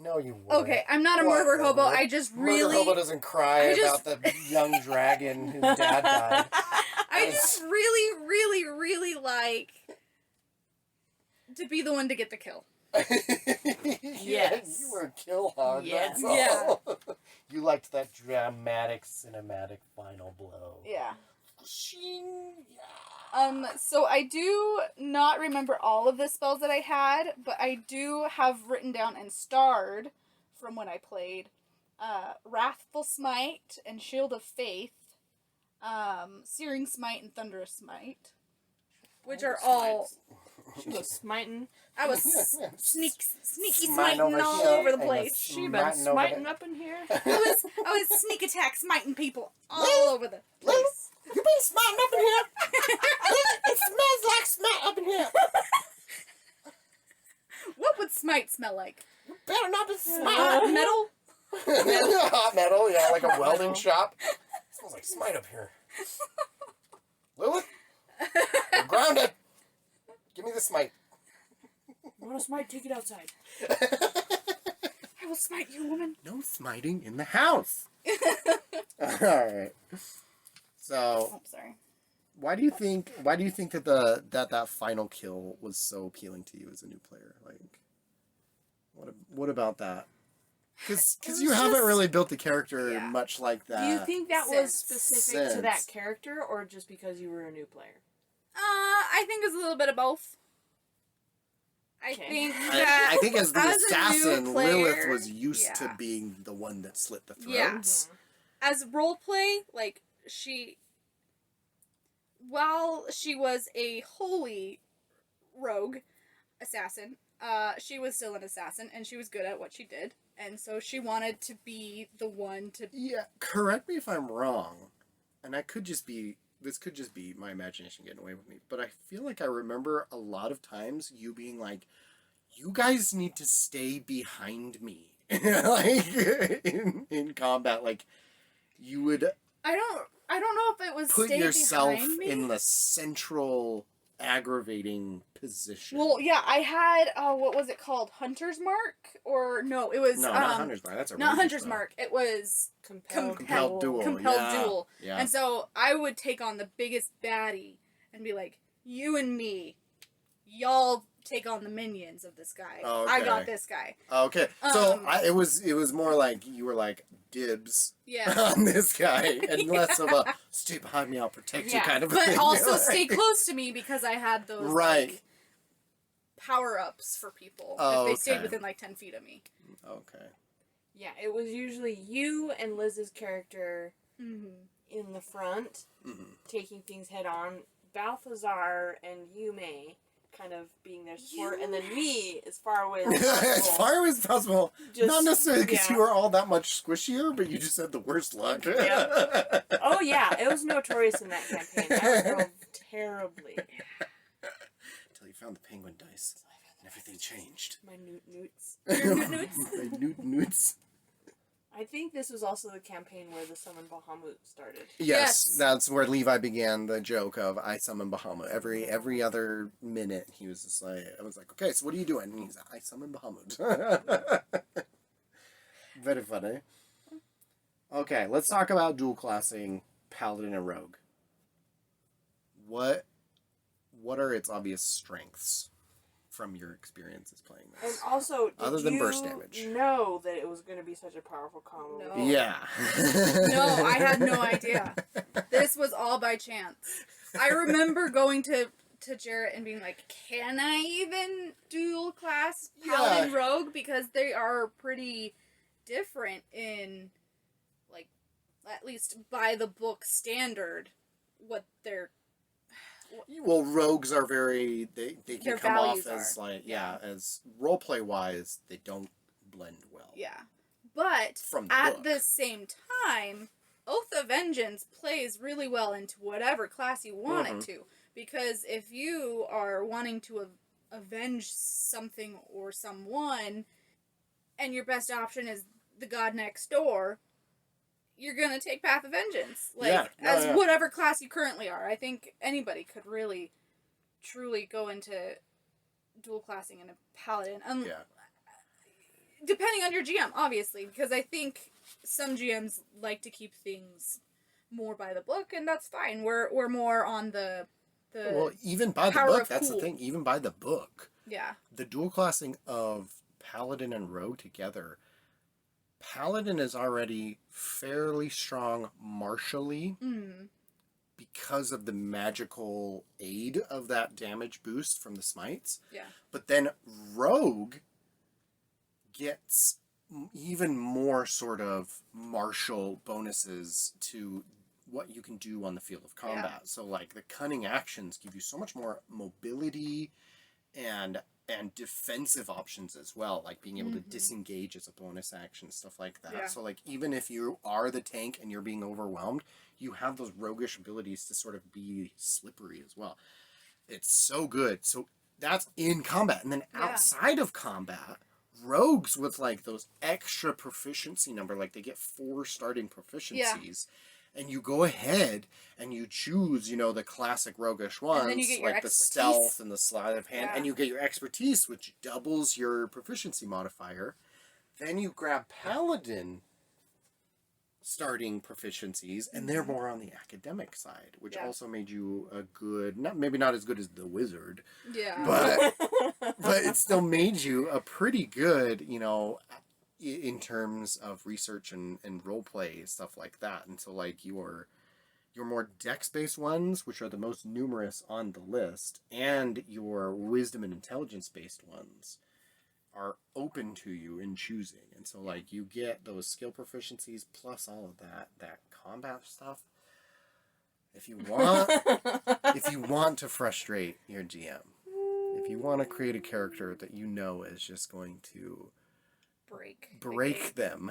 No, you won't. Okay, I'm not a murder hobo. I just really. Murder hobo doesn't cry about the young dragon whose dad died. I just really, really, really like to be the one to get the kill. Yes. You were a kill hog. Yes. That's all. You liked that dramatic, cinematic final blow. Yeah. Shing. So I do not remember all of the spells that I had, but I do have written down and starred from when I played Wrathful Smite and Shield of Faith, Searing Smite and Thunderous Smite, which are all. She was smiting. I was sneaky Smiting smiting over all here over the and place. She been Smiting over smiting there. up in here. I was sneak attack smiting people all over the Lilith? place. You been smiting up in here? It smells like smite up in here. What would smite smell like? Better not be Hot smiting. metal? Hot metal, yeah, like a welding shop. Smells like smite up here. Lilith, you're grounded. Give me the smite. Want to smite? Take it outside. I will smite you, woman. No smiting in the house. Alright. So, Oh, sorry. why do you think that that final kill was so appealing to you as a new player? Like, what about that? Because you haven't just- really built the character Yeah. much like that. Do you think that was Since- specific to that character, or just because you were a new player? I think it's a little bit of both. I Okay. think I that think as the as a new assassin, player, Lilith was used to yeah. being the one that slit the Yeah. throats. as roleplay, like while she was a holy rogue assassin, she was still an assassin, and she was good at what she did, and so she wanted to be the one to. Yeah, correct me if I'm wrong, and this could just be my imagination getting away with me, but I feel like I remember a lot of times you being like, you guys need to stay behind me. Like, in combat, like, you would I don't know if it was put stay yourself behind me. in the central aggravating position. Well, yeah, I had what was it called? Hunter's Mark? Or no, it was no, not Hunter's Mark. That's a not ranger Hunter's spell. Mark. It was Compelled duel. Compelled yeah. duel. Yeah. And so I would take on the biggest baddie and be like, you and me, y'all take on the minions of this guy. Oh, I okay. got this guy. Okay, so Um, it was more like you were like dibs Yeah. on this guy, and less of a stay behind me, I'll protect you Yeah, kind of a But thing. also Like- stay close to me because I had those Right. like, power-ups for people Oh, if they stayed okay. within like 10 feet of me. Okay. Yeah, it was usually you and Liz's character Mm-hmm. in the front, Mhm. taking things head on. Balthazar and Yume kind of being their support, and then me as far away as possible. As far away as possible. Just- Not necessarily because yeah. you were all that much squishier, but you just had the worst luck. Yep. Oh yeah, it was notorious in that campaign. I rolled terribly. Until you found the penguin dice, and everything changed. My newts. My newts. I think this was also the campaign where the summon Bahamut started. Yes, Yes. that's where Levi began the joke of I summon Bahamut. Every other minute he was just like, I was like, okay, so what are you doing? And he's like, I summon Bahamut. Very funny. Okay, let's talk about dual classing Paladin and Rogue. What are its obvious strengths from your experiences playing And this? also, did Other than you burst damage. know that it was going to be such a powerful combo? No. Yeah. No, I had no idea. This was all by chance. I remember going to Jarrett and being like, can I even dual class Paladin Rogue? Because they are pretty different in, like, at least by the book standard, what they're... Well, rogues are very they can Their come off values as are. like as roleplay wise they don't blend well. Yeah. But From the at book. the same time, Oath of Vengeance plays really well into whatever class you want it to. Because if you are wanting to avenge something or someone, and your best option is the god next door, you're gonna take Path of Vengeance. Like, whatever class you currently are. I think anybody could really, truly go into dual classing in a paladin. Yeah. Depending on your GM, obviously, because I think some GMs like to keep things more by the book, and that's fine. We're more on the Well, even by the power book, of that's the cool. thing. Even by the book, yeah. the dual classing of Paladin and Rogue together, Paladin is already fairly strong martially because of the magical aid of that damage boost from the smites. Yeah. But then Rogue gets even more sort of martial bonuses to what you can do on the field of combat. So like the cunning actions give you so much more mobility and defensive options as well, like being able to disengage as a bonus action, stuff like that. Yeah. So like even if you are the tank and you're being overwhelmed, you have those roguish abilities to sort of be slippery as well. It's so good. So that's in combat. And then outside of combat, rogues with like those extra proficiency number, like they get 4 starting proficiencies. And you go ahead and you choose, the classic roguish ones, then you get your like the expertise. stealth and the sleight of hand, Yeah. and you get your expertise, which doubles your proficiency modifier. Then you grab paladin starting proficiencies, and they're more on the academic side, which also made you a good, maybe not as good as the wizard, Yeah. but it still made you a pretty good, in terms of research and role play, stuff like that. And so like your your more dex-based ones, which are the most numerous on the list, and your wisdom and intelligence-based ones are open to you in choosing. And so, like, you get those skill proficiencies plus all of that combat stuff. If you want to frustrate your GM, if you want to create a character that you know is just going to break them.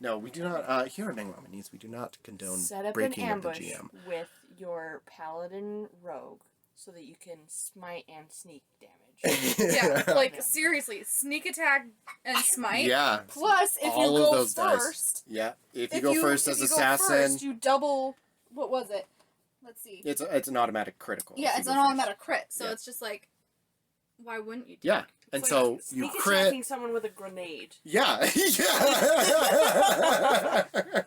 No, we do not. Here at Nominees, we do not condone Set up breaking an of the ambush GM. with your paladin rogue so that you can smite and sneak damage. Yeah, like seriously, sneak attack and smite. Yeah. Plus, if All you of go those dice. first, Yeah. If you go first as if you assassin, go first, you double. What was it? Let's see. it's an automatic critical. Yeah, if it's you an go first. automatic crit. So Yeah. it's just like, why wouldn't you? Yeah. And It's so like you sneak crit. attacking someone with a grenade. Yeah, yeah.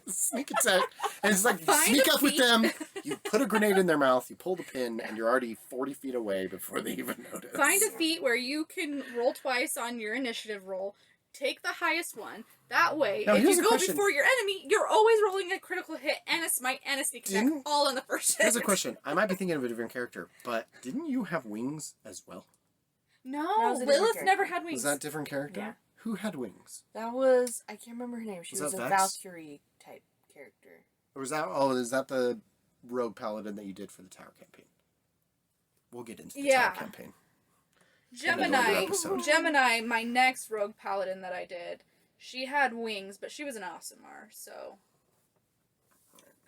Sneak attack. And it's like you Find sneak a up with feat. them, you put a grenade in their mouth, you pull the pin, and you're already 40 feet away before they even notice. Find a feat where you can roll twice on your initiative roll. Take the highest one. That way, Now, if here's you a go question. before your enemy, you're always rolling a critical hit and a smite and a sneak attack Didn't- all in the first hit. Here's a question. I might be thinking of a different character, but didn't you have wings as well? No, was a different Lilith character. never had wings. Was that a different character? Yeah. Who had wings? That was, I can't remember her name. She Was was that a Vex? Valkyrie type character. Or was that, is that the rogue paladin that you did for the tower campaign? We'll get into the Yeah. tower campaign. Gemini, episode. Gemini, my next rogue paladin that I did, she had wings, but she was an Aasimar, so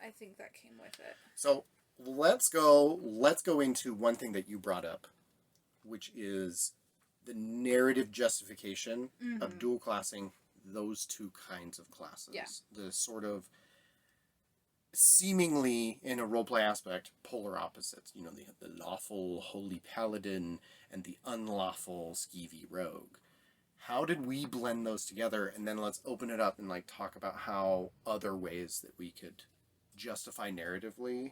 I think that came with it. So let's go into one thing that you brought up, which is the narrative justification of dual classing those two kinds of classes. Yeah. The sort of seemingly, in a roleplay aspect, polar opposites. You know, the lawful holy paladin and the unlawful skeevy rogue. How did we blend those together? And then let's open it up and like talk about how other ways that we could justify narratively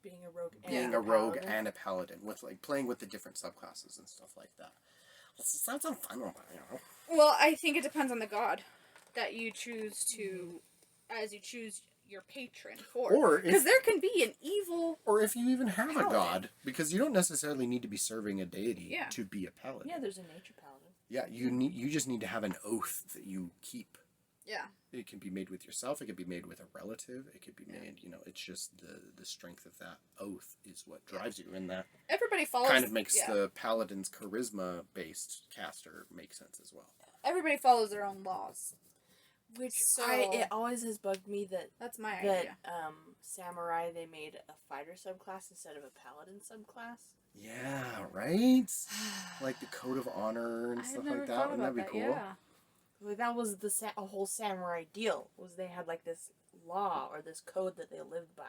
Being a rogue being a rogue and a paladin, with like playing with the different subclasses and stuff like that. Let's have some fun with it, you know. Well, I think it depends on the god that you choose to, as you choose your patron for. Or because if, there can be an evil. or if you even have a Paladin. god, because you don't necessarily need to be serving a deity Yeah. to be a paladin. Yeah, there's a nature paladin. Yeah, you just need to have an oath that you keep. Yeah. It can be made with yourself. It could be made with a relative. It could be made, it's just the strength of that oath is what drives you, and that Everybody follows. kind of makes yeah. the paladin's charisma-based caster make sense as well. Everybody follows their own laws. Which So- it always has bugged me that That's my that idea. samurai, they made a fighter subclass instead of a paladin subclass. Yeah, right? Like the code of honor and I've stuff never like thought that. Wouldn't about that be that. cool? Yeah. Like that was a whole samurai deal. Was they had like this law or this code that they lived by.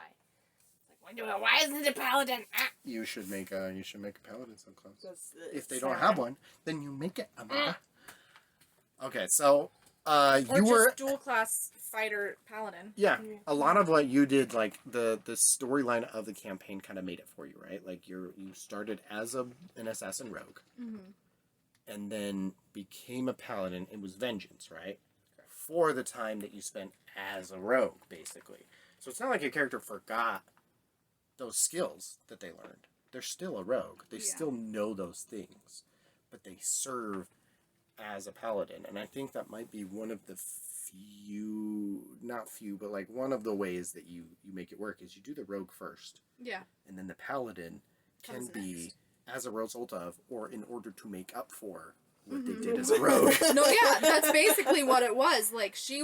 Like why isn't it a paladin? Ah! You should make a paladin subclass. Because, If they don't samurai. have one, then you make it. Amanda. Okay, so Or you just were dual class fighter paladin. yeah. A lot of what you did, like the storyline of the campaign, kind of made it for you, right? Like you started as an assassin rogue, and then became a paladin. It was vengeance, right? For the time that you spent as a rogue, basically. So it's not like your character forgot those skills that they learned. They're still a rogue. They Yeah. still know those things, but they serve as a paladin. And I think that might be one of the but like one of the ways that you make it work is you do the rogue first, Yeah. and then the paladin can Comes be next. as a result of, or in order to make up for what they did as a rogue. No, yeah, that's basically what it was. Like she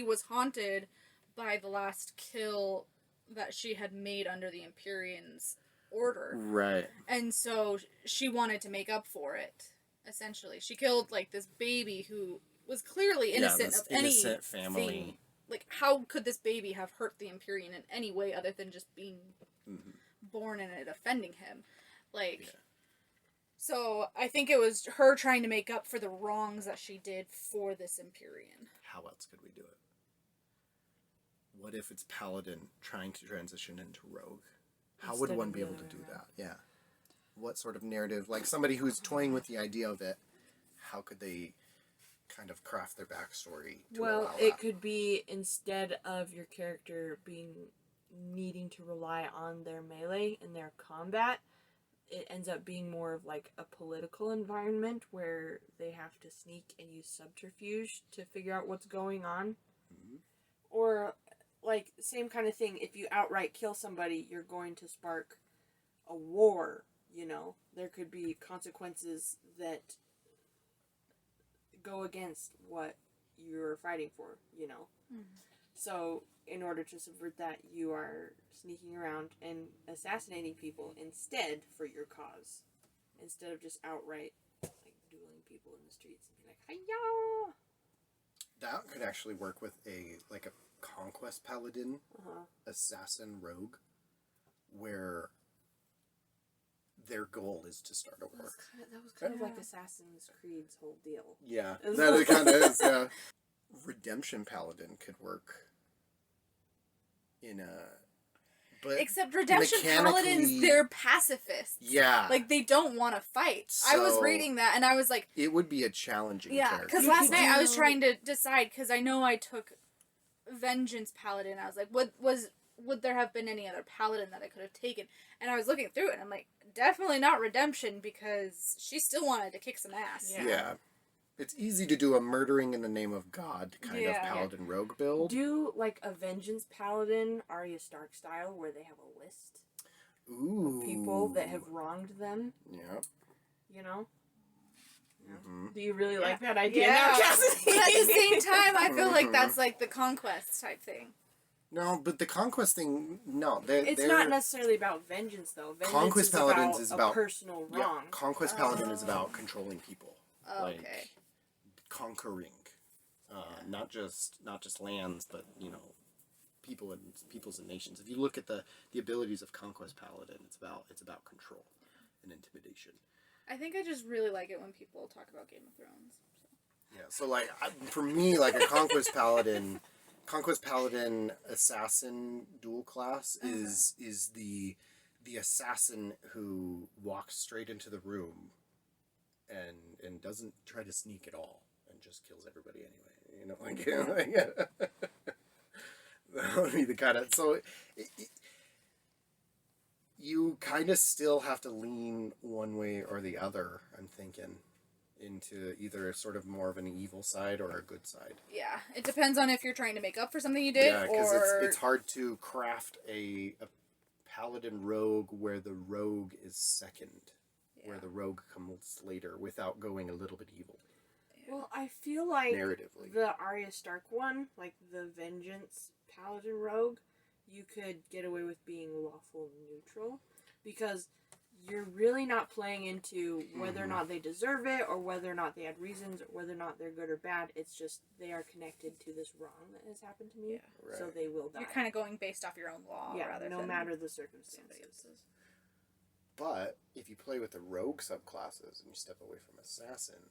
was haunted by the last kill that she had made under the Empyrean's order. Right. And so she wanted to make up for it. Essentially, she killed like this baby who was clearly innocent this of any innocent family. Like, how could this baby have hurt the Empyrean in any way other than just being born and it offending him? Like, Yeah. so I think it was her trying to make up for the wrongs that she did for this Empyrean. How else could we do it? What if it's paladin trying to transition into rogue? How would Instead one of be the able to other do way that? Yeah. What sort of narrative, like somebody who's toying with the idea of it, how could they kind of craft their backstory to Well, allow it that? could be instead of your character being needing to rely on their melee in their combat, it ends up being more of like a political environment where they have to sneak and use subterfuge to figure out what's going on. Mhm. Or, like, same kind of thing. If you outright kill somebody, you're going to spark a war, you know? There could be consequences that go against what you're fighting for, you know? So, in order to subvert that, you are sneaking around and assassinating people instead for your cause. Instead of just outright, like, dueling people in the streets and be like, hi-ya! That could actually work with a conquest paladin, Uh-huh. assassin rogue, where their goal is to start a war. That was kind of like Yeah. Assassin's Creed's whole deal. Yeah, Is that that- it kind of is. Yeah. Redemption paladin could work in a, but Except redemption paladins, mechanically- they're pacifists. yeah, Like, they don't want to fight. I was So- reading that, and I was like, it would be a challenging yeah, character. because You last could night I was do- trying to decide, because I know I took vengeance paladin. I was like, would there have been any other paladin that I could have taken? And I was looking through it, and I'm like, definitely not redemption, because she still wanted to kick some ass. Yeah. Yeah. It's easy to do a murdering in the name of God kind Yeah. of paladin rogue build. Do, like, a Vengeance Paladin, Arya Stark style, where they have a list Ooh. of people that have wronged them, Yeah. you know? hmm Do you really Yeah. like that idea Yeah. now, Cassidy? But at the same time, I feel like Mhm. that's like the conquest type thing. No, but the conquest thing, no. It's not necessarily about vengeance, though. Vengeance Conquest is Paladins about is a about- personal Yeah, wrong. conquest paladin is about controlling people. Oh, Like, okay. conquering, not just lands, but peoples and nations. If you look at the abilities of conquest paladin, it's about control and intimidation. I think I just really like it when people talk about Game of Thrones. Yeah, so like for me, like a conquest paladin assassin dual class is the assassin who walks straight into the room and doesn't try to sneak at all and just kills everybody anyway. You know, like that would be the kind of you kind of still have to lean one way or the other. I'm thinking into either sort of more of an evil side or a good side. Yeah, it depends on if you're trying to make up for something you did, Yeah, because or it's hard to craft a paladin rogue where the rogue is second, where the rogue comes later without going a little bit evil Well, I feel like narratively. the Arya Stark one, like the Vengeance Paladin Rogue, you could get away with being lawful neutral because you're really not playing into whether or not they deserve it or whether or not they had reasons or whether or not they're good or bad. It's just they are connected to this wrong that has happened to me, Yeah. so Right. they will die. you're kind of going based off your own law, yeah, rather no than matter the somebody circumstances. else's. But if you play with the rogue subclasses and you step away from assassin,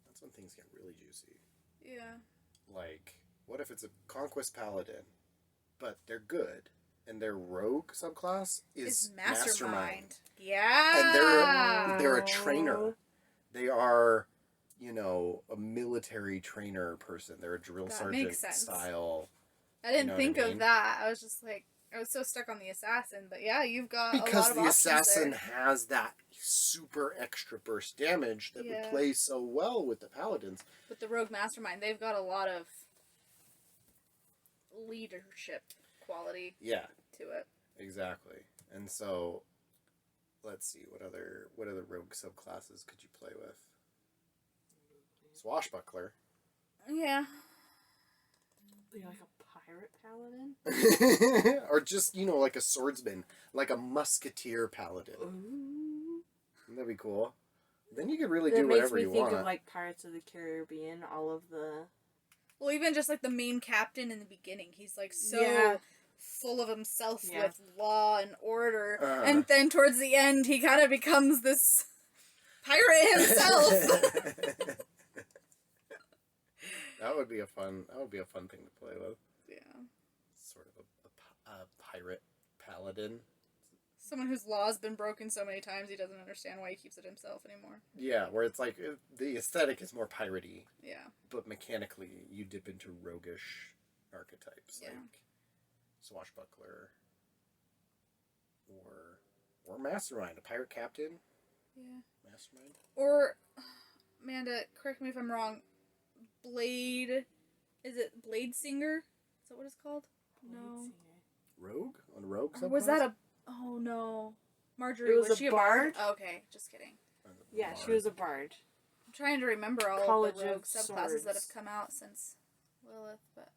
that's when things get really juicy. Yeah. Like, what if it's a conquest paladin, but they're good, and their rogue subclass is It's mastermind. and Yeah. they're a trainer. They are, a military trainer person. They're a drill That sergeant makes sense. style. I didn't know what think I of mean? that. I was just like, I was so stuck on the assassin, but yeah, you've got a lot Because of the options assassin there. has that super extra burst damage that Yeah. would play so well with the paladins. With the rogue mastermind, they've got a lot of leadership quality Yeah, to it. exactly. And so, let's see, what other rogue subclasses could you play with? Swashbuckler. Yeah. You're like a pirate paladin? Or just, like a swordsman, like a musketeer paladin. Ooh. Wouldn't that be cool? Then you could really That do makes whatever me you think want. of like Pirates of the Caribbean, all of the Well, even just like the main captain in the beginning, he's like so Yeah. full of himself Yeah. with law and order, Uh. and then towards the end, he kind of becomes this pirate himself. That would be a fun thing to play with. Yeah, Sort of a pirate paladin. someone whose law's been broken so many times he doesn't understand why he keeps it himself anymore. Yeah, where it's like the aesthetic is more piratey, Yeah, but mechanically you dip into roguish archetypes Yeah. like swashbuckler, or mastermind, a pirate captain. Yeah. Mastermind. Or, Amanda, correct me if I'm wrong. Blade. Is it Blade Singer? Is that what it's called? No. Rogue on Rogue. Or was that a? Oh no. Marjorie, It was was a she a bard? bard? Okay, just kidding. Yeah, she was a bard. I'm trying to remember all College of the rogue of subclasses that have Swords. come out since Lilith, but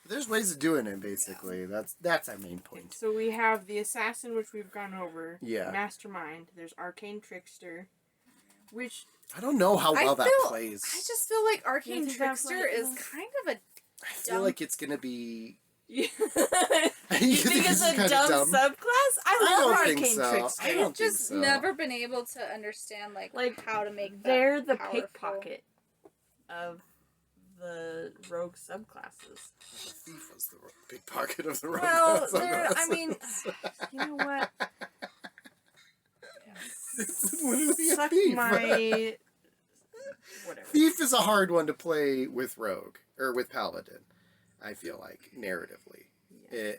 There's ways of doing it. Basically, that's our main point. So we have the assassin, which we've gone over. Yeah. Mastermind. There's arcane trickster, which I don't know how well that plays. I just feel like Arcane think that's Trickster what it is is? kind of a I feel like it's gonna be. you You think it's a kinda dumb subclass? I love don't arcane think so. trickster. I don't I've think just so. never been able to understand like how to make that They're the powerful. pickpocket of the rogue subclasses. The thief was the pickpocket of the rogue. Well, I mean, you know what? It's literally a Suck thief. my whatever. Thief is a hard one to play with rogue or with paladin. I feel like narratively, Yeah.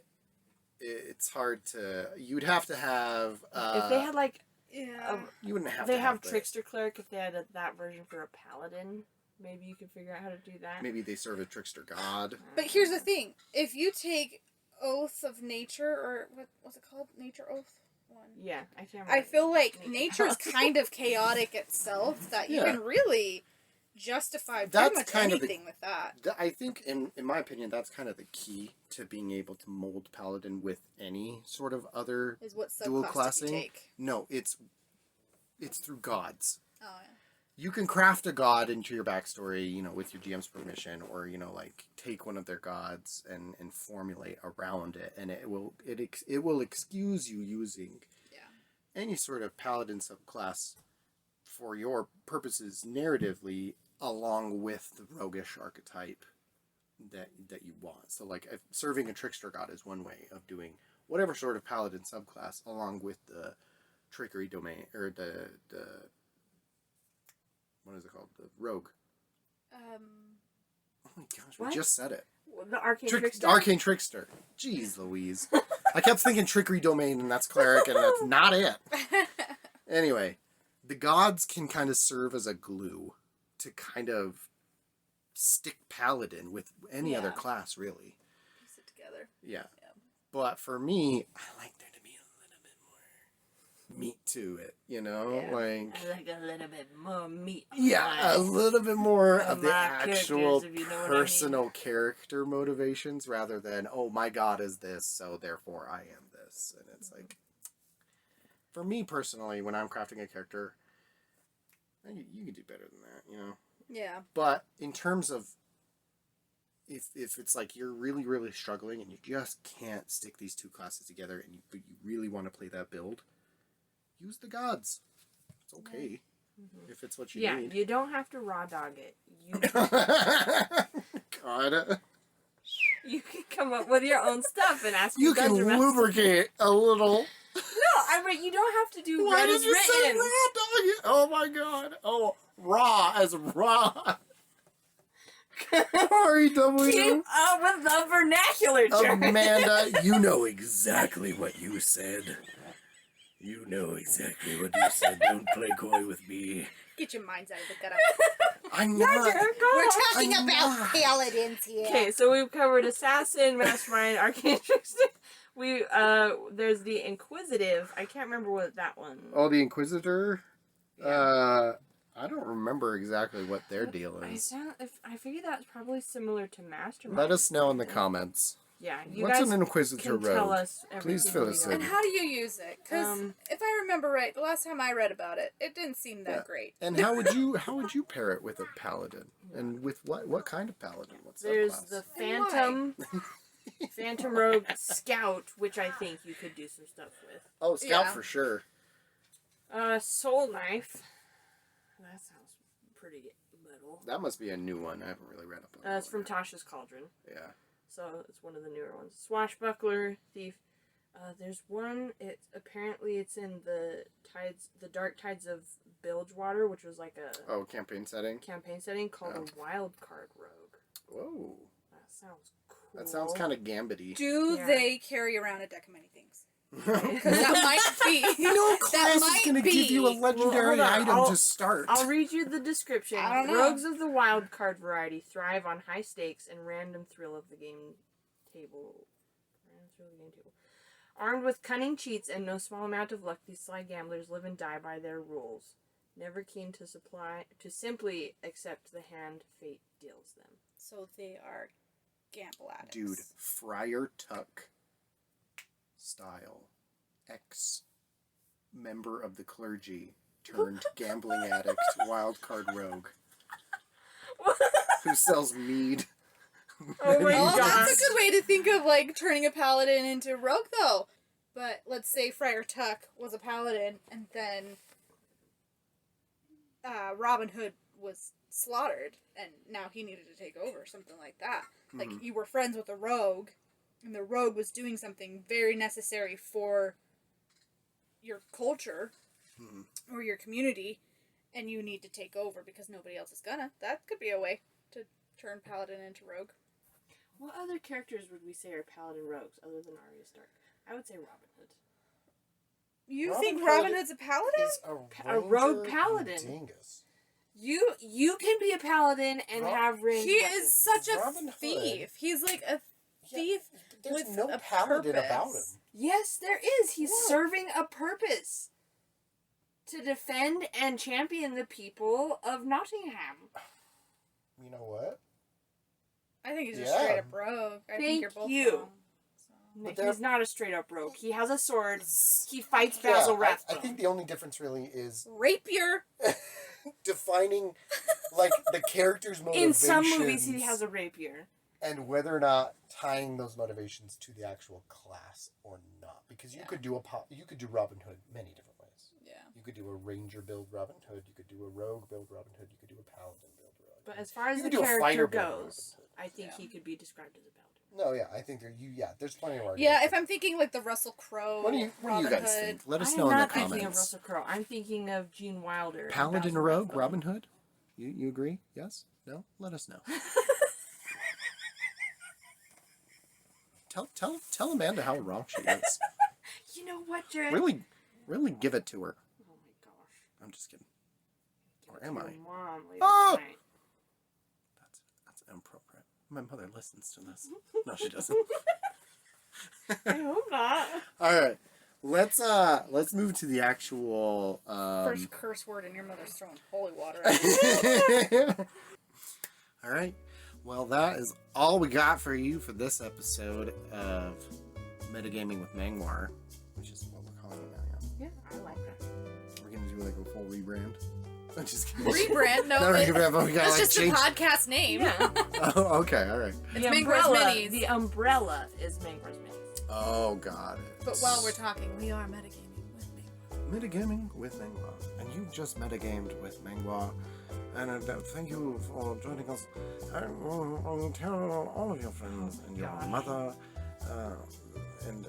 it's hard to. You'd have to have. If they had like, Yeah. You wouldn't have. they to have the- trickster cleric. If they had that version for a paladin, maybe you could figure out how to do that. Maybe they serve a trickster god. But here's the thing: if you take Oath of Nature, or what's it called, Nature Oath one. Yeah, I can't. I feel like Nature. nature's kind of chaotic itself. That you Yeah. can really justify pretty That's much kind of the- anything with that. I think, in my opinion, that's kind of the key to being able to mold paladin with any sort of other. Is what Dual subclass did classing? you take? No, it's through gods. Oh yeah. You can craft a god into your backstory, with your GM's permission, or like take one of their gods and formulate around it, and it will excuse you using any sort of paladin subclass for your purposes narratively, along with the roguish archetype that you want. So, like, serving a trickster god is one way of doing whatever sort of paladin subclass, along with the trickery domain or the what is it called? The rogue. Oh my gosh, What? we just said it. The arcane trickster. Arcane trickster. Jeez Louise. I kept thinking trickery domain, and that's cleric, and that's not it. Anyway, the gods can kind of serve as a glue to kind of stick paladin with any other class, really. Piece it together. Yeah. But for me, I like there to be a little bit more meat to it, Yeah. like... I like a little bit more meat. Yeah, a little bit more of the my actual characters, if you know what I mean. personal character motivations rather than, oh, my god is this, so therefore I am this. And it's like, for me personally, when I'm crafting a character, you can do better than that, Yeah. But in terms of, if it's like you're really, really struggling and you just can't stick these two classes together but you really want to play that build, use the gods. It's okay. If it's what you need. You don't have to raw dog it. God. You can come up with your own stuff and ask. You the can dungeon master. lubricate a little. No, I mean you don't have to do Why red did is you say written. raw dog it? Oh my god. Oh, raw as raw. R-E-W. Keep up with the vernacular, Jared. Amanda, you know exactly what you said. You know exactly what you said. Don't play coy with me. Get your minds out of the gutter. I'm not. We're talking I'm about not. paladins here. Okay, so we've covered assassin, mastermind, arcane trickster. There's the inquisitive. I can't remember what that one. Oh, the Inquisitor? Yeah. I don't remember exactly what their deal is. I figure that's probably similar to mastermind. Let us know in the comments. Yeah, you What's guys an Inquisitor can tell rogue? us. Please everything fill you us know. in. And how do you use it? Because if I remember right, the last time I read about it, it didn't seem that great. And how would you pair it with a paladin? And with what kind of paladin? What's There's subclass? the Phantom Rogue Scout, which I think you could do some stuff with. Oh, Scout Yeah. for sure. Soul Knife. That sounds pretty metal. That must be a new one. I haven't really read up on It's from Tasha's Cauldron. Yeah. So it's one of the newer ones. Swashbuckler, Thief. There's one. It's in the Dark Tides of Bilgewater, which was like a Oh, campaign setting? campaign setting called a Wild Card Rogue. Whoa. That sounds cool. That sounds kind of gambity. Do Yeah. they carry around a deck of many things? Because that might be. No class is might going to give you a be. legendary Well, hold on. item to start. I'll read you the description. I don't know. Rogues of the wild card variety thrive on high stakes and random thrill of the game table. Armed with cunning cheats and no small amount of luck, these sly gamblers live and die by their rules, never keen to simply accept the hand fate deals them. So they are gamble addicts. Dude, Friar Tuck style. Ex-member of the clergy turned gambling addict wildcard rogue who sells mead. Oh my Oh, gosh. that's a good way to think of, like, turning a paladin into a rogue, though. But let's say Friar Tuck was a paladin, and then Robin Hood was slaughtered, and now he needed to take over, something like that. Like, you were friends with a rogue, and the rogue was doing something very necessary for your culture or your community, and you need to take over because nobody else is gonna. That could be a way to turn paladin into rogue. What other characters would we say are paladin rogues other than Arya Stark? I would say Robin Hood. You Robin think Hood Robin Hood's a paladin? Is A rogue ranger, paladin. you dingus. You can be a paladin and have ranged He weapons. is such a Robin Hood. thief. He's like a thief There's with no a paladin purpose. about him. Yes, there is. He's What? serving a purpose. To defend and champion the people of Nottingham. You know what? I think he's just Yeah. straight up rogue. I think Thank you're both you. wrong. But He's not a straight up rogue. He has a sword. He fights Yeah, Basil I Rathbone. think the only difference really is Rapier. defining like the character's In motivations some movies, he has a rapier. and whether or not tying those motivations to the actual class or not. Because you Yeah. could do you could do Robin Hood many different ways. Yeah. You could do a ranger build Robin Hood. You could do a rogue build Robin Hood. You could do a paladin build Robin Hood. But as far as You the could do a character fighter build goes, Robin Hood. I think Yeah. he could be described as a paladin. No, yeah, I think there's plenty of arguments. Yeah, if I'm thinking like the Russell Crowe, What do you Robin guys Hood. think? Let us I'm know in the not comments. thinking of Russell Crowe. I'm thinking of Gene Wilder. and Paladin Basil rogue Rathbone. Robin Hood? You agree? Yes? No? Let us know. Tell Amanda how wrong she is. You know what, Jared? Really give it to her. Oh my gosh. I'm just kidding. Or am Your I? Mom later Oh! tonight. That's inappropriate. My mother listens to this. No, she doesn't. I hope not. All right. Let's move to the actual First curse word and your mother's throwing holy water at you. All right. Well, that is all we got for you for this episode of Metagaming with Mangwar, which is what we're calling it now. Yeah, I like that. We're gonna do like a full rebrand. I'm just kidding. Rebrand? No, No, it- rebrand, but we gotta, that's like, just change. the podcast name. Yeah. Oh, okay, all right. It's Mangwar's Minis. The umbrella is Mangwar's Minis. Oh, got it. But while we're talking, we are metagaming with Mangwar. Metagaming with Mangwa, and you just metagamed with Mangwa, and thank you for joining us. I'll tell all of your friends and your Gosh. mother, and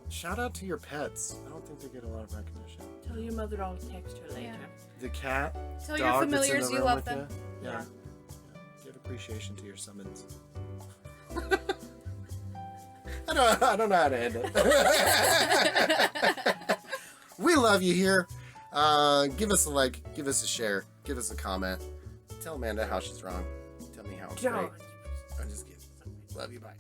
shout out to your pets. I don't think they get a lot of recognition. Tell your mother I'll text her later. Yeah. The cat, Tell your dog that's in familiars the you room love with them. you. Yeah. Yeah. Give appreciation to your summons. I don't know how to end it. We love you here. Give us a like, give us a share, give us a comment. Tell Amanda how she's wrong. Tell me how it's Don't. great. I'm just kidding. Love you. Bye.